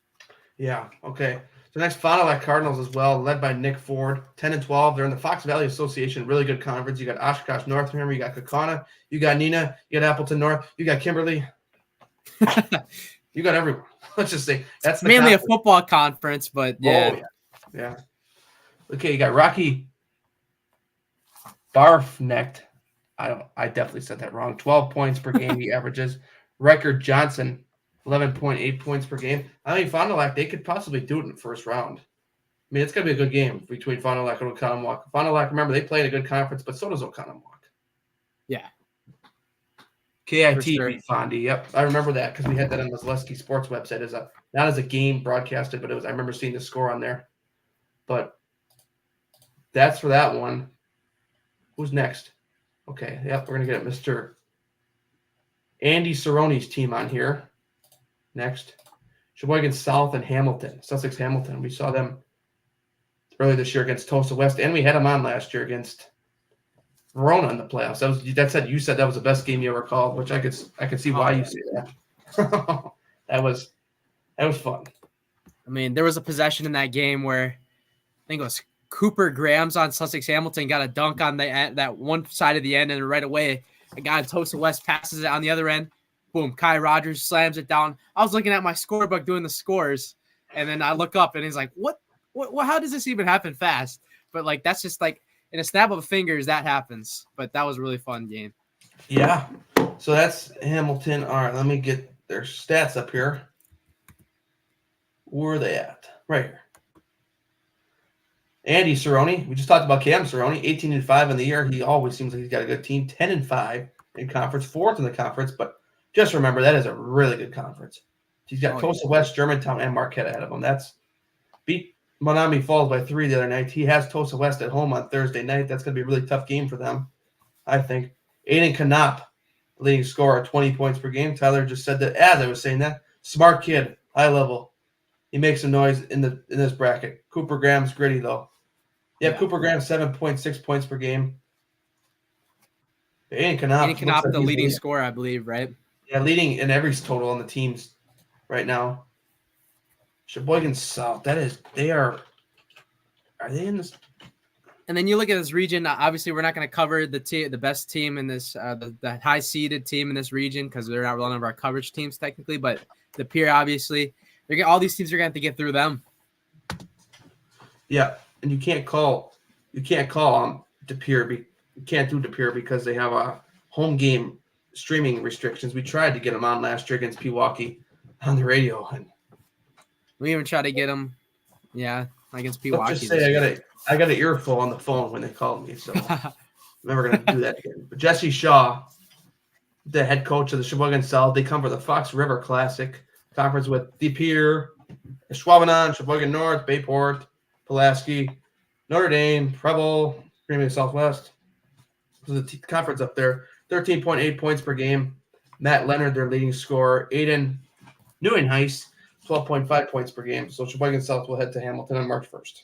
Yeah. Okay. So next, Fond du Lac Cardinals as well, led by Nick Ford, 10-12. They're in the Fox Valley Association, really good conference. You got Oshkosh North, remember, you got Kaukauna, you got Neenah, you got Appleton North, you got Kimberly. You got everyone. Let's just say that's mainly a football conference, but yeah. Oh, yeah. Okay, you got Rocky Barfnecht. I definitely said that wrong. 12 points per game he averages. Riker Johnson, 11.8 points per game. I mean, Fond du Lac, they could possibly do it in the first round. I mean, it's going to be a good game between Fond du Lac and Oconomowoc. Fond du Lac, remember, they play in a good conference, but so does Oconomowoc. Yeah. KIT beat Fondy. Yep, I remember that because we had that on the Zaleski Sports website not as a game broadcasted, but I remember seeing the score on there. But that's for that one. Who's next? Okay, yep, we're going to get Mr. Andy Cerrone's team on here. Next, Sheboygan South and Hamilton, Sussex Hamilton. We saw them earlier this year against Tulsa West, and we had them on last year against Verona in the playoffs. You said that was the best game you ever called, which I could see why you say that. that was fun. I mean, there was a possession in that game where I think it was Cooper Grams on Sussex Hamilton got a dunk on that one side of the end, and right away a guy in Tulsa West passes it on the other end. Boom, Kai Rogers slams it down. I was looking at my scorebook doing the scores, and then I look up, and he's like, what, how does this even happen fast? But, like, that's just, like, in a snap of fingers, that happens. But that was a really fun game. Yeah. So that's Hamilton. All right, let me get their stats up here. Where are they at? Right here. Andy Cerrone. We just talked about Cam Cerrone. 18-5 in the year. He always seems like he's got a good team. 10-5 in conference. 4th in the conference. But just remember, that is a really good conference. He's got Tulsa West, Germantown, and Marquette ahead of him. That's beat Menominee Falls by 3 the other night. He has Tulsa West at home on Thursday night. That's going to be a really tough game for them, I think. Aiden Knopp, leading scorer, 20 points per game. Tyler just said that as I was saying that. Smart kid, high level. He makes some noise in this bracket. Cooper Graham's gritty, though. Yeah, Cooper Graham, 7.6 points per game. Aiden Knopp, the leading scorer, I believe, right? Yeah, leading in every total on the teams right now. Sheboygan South, are they in this? And then you look at this region. Obviously, we're not going to cover the best team in this, the high seeded team in this region because they're not one of our coverage teams technically. But the Pier, obviously, all these teams are going to have to get through them. Yeah, and you can't call De Pere. You can't do De Pere because they have a home game streaming restrictions. We tried to get them on last year against Milwaukee. on the radio. And We even try to get them, against let's Milwaukee. just say I got an earful on the phone when they called me, so I'm never going to do that again. But Jesse Shaw, the head coach of the Sheboygan South, they come for the Fox River Classic conference with De Pere, Schwabenon, Sheboygan North, Bayport, Pulaski, Notre Dame, Preble, Green Bay Southwest. So the conference up there, 13.8 points per game. Matt Leonard, their leading scorer. Aiden Neuenhuis, 12.5 points per game. So Sheboygan South will head to Hamilton on March 1st.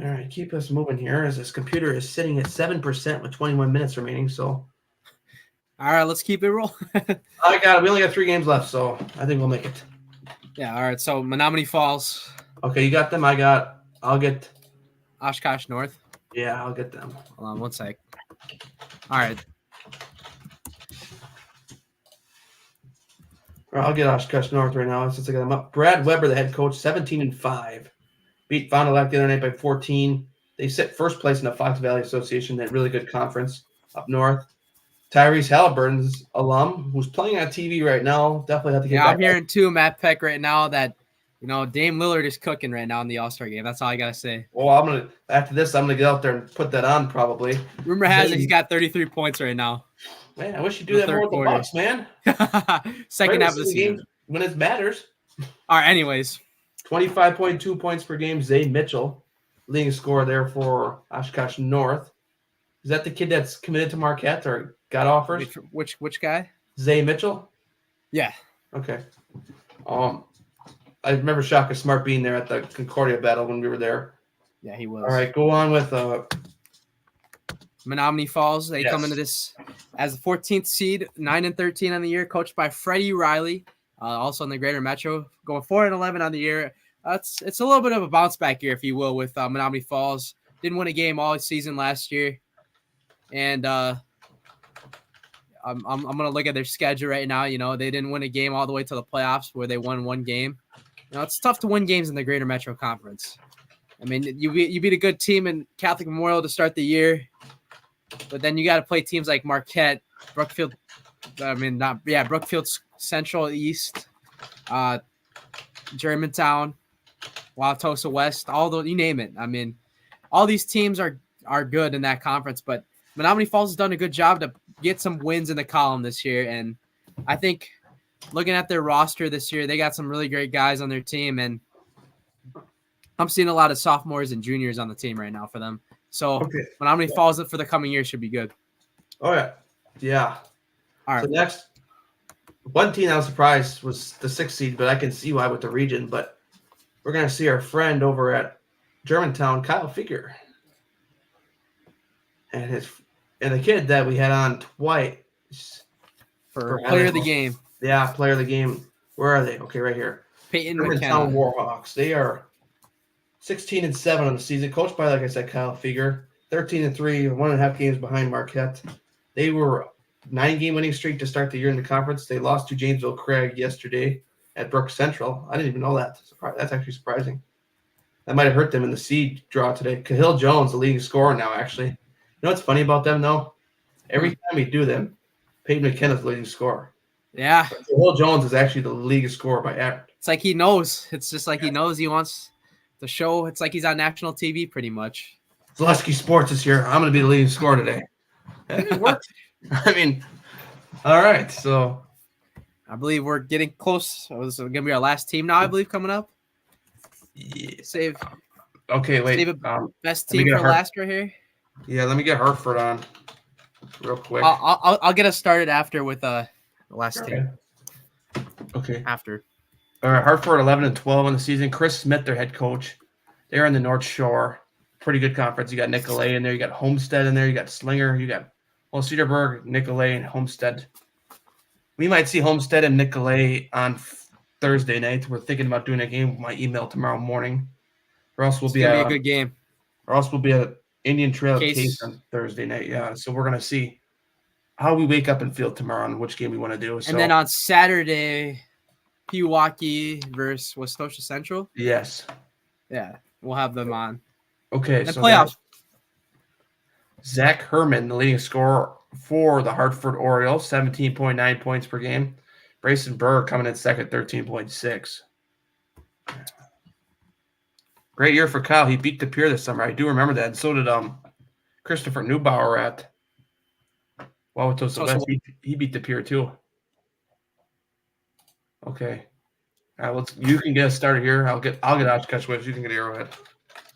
All right, keep us moving here as this computer is sitting at 7% with 21 minutes remaining. So, all right, let's keep it rolling. I got it. We only got 3 games left, so I think we'll make it. Yeah, all right. So Menominee Falls. Okay, you got them. I'll get Oshkosh North. Yeah, I'll get them. Hold on one sec. All right. I'll get Oshkosh North right now since I got them up. Brad Weber, the head coach, 17-5. Beat Vangsoulatda the other night by 14. They sit first place in the Fox Valley Association, that really good conference up north. Tyrese Halliburton's alum, who's playing on TV right now. Definitely have to get back. I'm hearing too, Matt Peck, right now that Dame Lillard is cooking right now in the All-Star game. That's all I gotta say. Well, after this, I'm gonna get out there and put that on probably. Rumor has it he's got 33 points right now. Man, I wish you do that more with the Bucks, man. Second half of the season when it matters. All right. Anyways, 25.2 points per game. Zay Mitchell, leading scorer there for Oshkosh North. Is that the kid that's committed to Marquette or got offers? Which guy? Zay Mitchell. Yeah. Okay. I remember Shaka Smart being there at the Concordia battle when we were there. Yeah, he was. All right, go on with Menominee Falls. They come into this as the 14th seed, 9-13 on the year, coached by Freddie Riley, also in the Greater Metro, going 4-11 on the year. It's a little bit of a bounce back year, if you will, with Menominee Falls. Didn't win a game all season last year, and I'm gonna look at their schedule right now. They didn't win a game all the way to the playoffs, where they won one game. It's tough to win games in the Greater Metro Conference. I mean, you beat a good team in Catholic Memorial to start the year, but then you got to play teams like Marquette, Brookfield. Brookfield Central East, Germantown, Wauwatosa West. You name it. I mean, all these teams are good in that conference, but Menominee Falls has done a good job to get some wins in the column this year, and I think looking at their roster this year, they got some really great guys on their team, and I'm seeing a lot of sophomores and juniors on the team right now for them. So Menominee Falls for the coming year should be good. Oh, yeah. Yeah. All right. So next, one team I was surprised was the 6th seed, but I can see why with the region. But we're going to see our friend over at Germantown, Kyle Figure. And the kid that we had on twice. For player of the game. Yeah, player of the game. Where are they? Okay, right here. Peyton Germantown McKenna. Warhawks. They are 16-7 on the season, coached by, like I said, Kyle Figure. 13-3, 1.5 games behind Marquette. They were 9-game winning streak to start the year in the conference. They lost to Janesville Craig yesterday at Brook Central. I didn't even know that. That's actually surprising. That might have hurt them in the seed draw today. Cahill Jones, the leading scorer now, actually. You know what's funny about them, though? Every time we do them, Peyton McKenna's the leading scorer. Yeah. But Cahill Jones is actually the league scorer by average. It's like he knows. It's just like he knows he wants the show. It's like he's on national TV pretty much. Zaleski Sports is here. I'm going to be the leading scorer today. It worked. I mean, all right. So I believe we're getting close. This is going to be our last team now, I believe, coming up. Yeah. Save. Okay, wait. Save a best team for last right here. Yeah, let me get Hartford on real quick. I'll get us started after with the last team. Okay. After. All right, Hartford 11-12 in the season. Chris Smith, their head coach. They're in the North Shore. Pretty good conference. You got Nicolay in there. You got Homestead in there. You got Slinger. You got Cedarburg, Nicolay, and Homestead. We might see Homestead and Nicolay on Thursday night. We're thinking about doing a game with my email tomorrow morning. Or else we'll be a good game. Or else we'll be at Indian Trail Case on Thursday night. Yeah, so we're gonna see how we wake up and feel tomorrow and which game we want to do. So, and then on Saturday, Milwaukee versus Wauwatosa Central. Yes. Yeah, we'll have them on. Okay, and so playoffs. Zach Herman, the leading scorer for the Hartford Orioles, 17.9 points per game. Brayson Burr coming in second, 13.6. Great year for Kyle. He beat the Pier this summer. I do remember that. And so did Christopher Neubauer at Wauwatosa West. He beat the Pier too. Okay. All right, you can get us started here. I'll get Oshkosh West. You can get Arrowhead.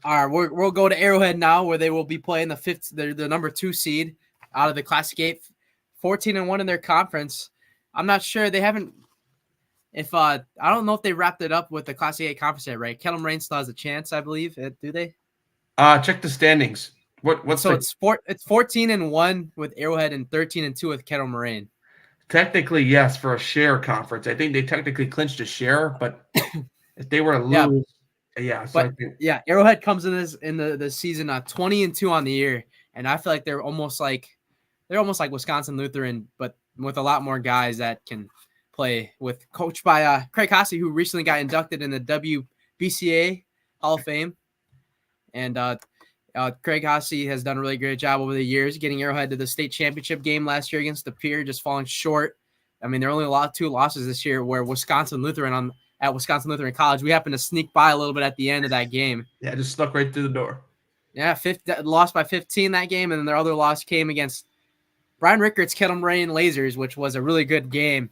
All right, we'll go to Arrowhead now, where they will be playing the number 2 seed out of the Classic 8, 14-1 in their conference. I'm not sure they haven't. I don't know if they wrapped it up with the Classic 8 conference yet, right? Kettle Moraine still has a chance, I believe. Do they? Check the standings. It's 14-1 with Arrowhead and 13-2 with Kettle Moraine. Technically, yes, for a share conference. I think they technically clinched a share, but if they were to lose, Arrowhead comes in the season 20-2 on the year, and I feel like they're almost like Wisconsin Lutheran, but with a lot more guys that can play. Coached by Craig Hasse, who recently got inducted in the WBCA Hall of Fame, and Craig Hasse has done a really great job over the years, getting Arrowhead to the state championship game last year against the Pier, just falling short. I mean, there are only 2 losses this year, where Wisconsin Lutheran at Wisconsin Lutheran College, we happened to sneak by a little bit at the end of that game. Yeah, just snuck right through the door. Yeah, lost by 15 that game, and then their other loss came against Brian Rickards' Kettle Moraine Lasers, which was a really good game.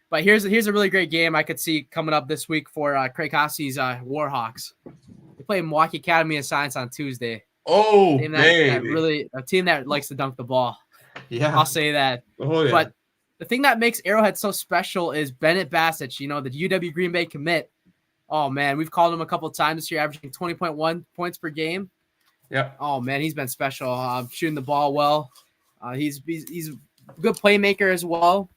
But here's a really great game I could see coming up this week for Craig Hasse's Warhawks. They play Milwaukee Academy of Science on Tuesday. Oh, a team that likes to dunk the ball. Yeah, I'll say that. Oh, yeah. But the thing that makes Arrowhead so special is Bennett Bassett, the UW Green Bay commit. Oh, man, we've called him a couple of times this year, averaging 20.1 points per game. Yeah. Oh, man, he's been special, shooting the ball well. He's a good playmaker as well.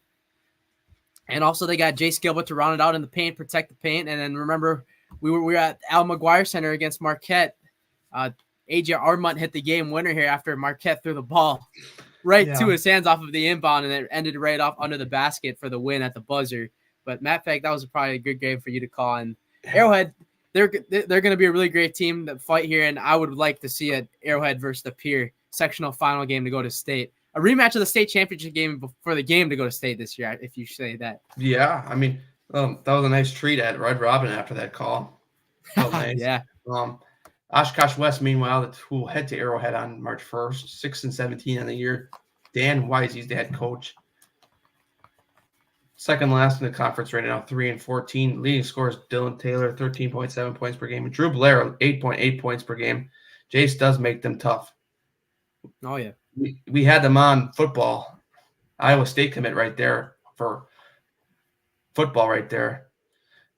And also they got Jace Gilbert to round it out in the paint, protect the paint. And then remember, we were at Al McGuire Center against Marquette. AJ Armont hit the game winner here after Marquette threw the ball to his hands off of the inbound, and it ended right off under the basket for the win at the buzzer. But Matt Peck, that was probably a good game for you to call. And Arrowhead, they're going to be a really great team that fight here, and I would like to see an Arrowhead versus the Pier sectional final game to go to state. A rematch of the state championship game for the game to go to state this year, if you say that. Yeah, I mean, that was a nice treat at Red Robin after that call. Nice. Yeah. Oshkosh West, meanwhile, who will head to Arrowhead on March 1st, 6-17 on the year. Dan Weiss, he's the head coach. Second last in the conference right now, 3-14. Leading scorers, Dylan Taylor, 13.7 points per game. And Drew Blair, 8.8 points per game. Jace does make them tough. Oh, yeah. We had them on football. Iowa State commit right there for football right there.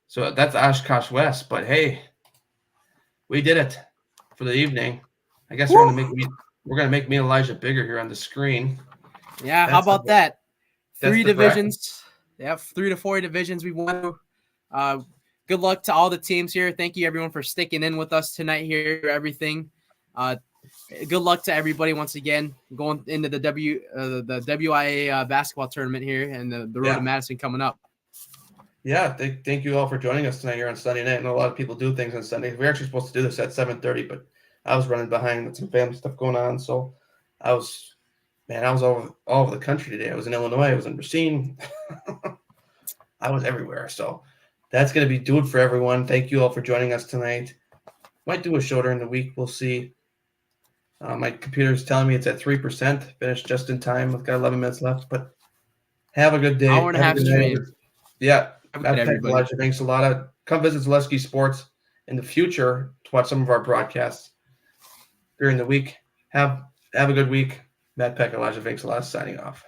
So that's Oshkosh West. But, hey, we did it for the evening. I guess we're gonna make me and Elijah bigger here on the screen. Yeah, how about that? 3 divisions. Yeah, 3 to 4 divisions we won. Good luck to all the teams here. Thank you everyone for sticking in with us tonight here. Everything. Good luck to everybody once again going into the WIAA basketball tournament here and the road to Madison coming up. Yeah, thank you all for joining us tonight here on Sunday night. I know a lot of people do things on Sunday. We're actually supposed to do this at 7:30, but I was running behind with some family stuff going on. So I was all over the country today. I was in Illinois. I was in Racine. I was everywhere. So that's going to do it for everyone. Thank you all for joining us tonight. Might do a show during the week. We'll see. My computer's telling me it's at 3%. Finished just in time. I've got 11 minutes left, but have a good day. Hour and a half stream. Yeah. Elijah, thanks a lot. Come visit Zaleski Sports in the future to watch some of our broadcasts during the week. Have a good week. Matt Peck, Elijah Vangsoulatda signing off.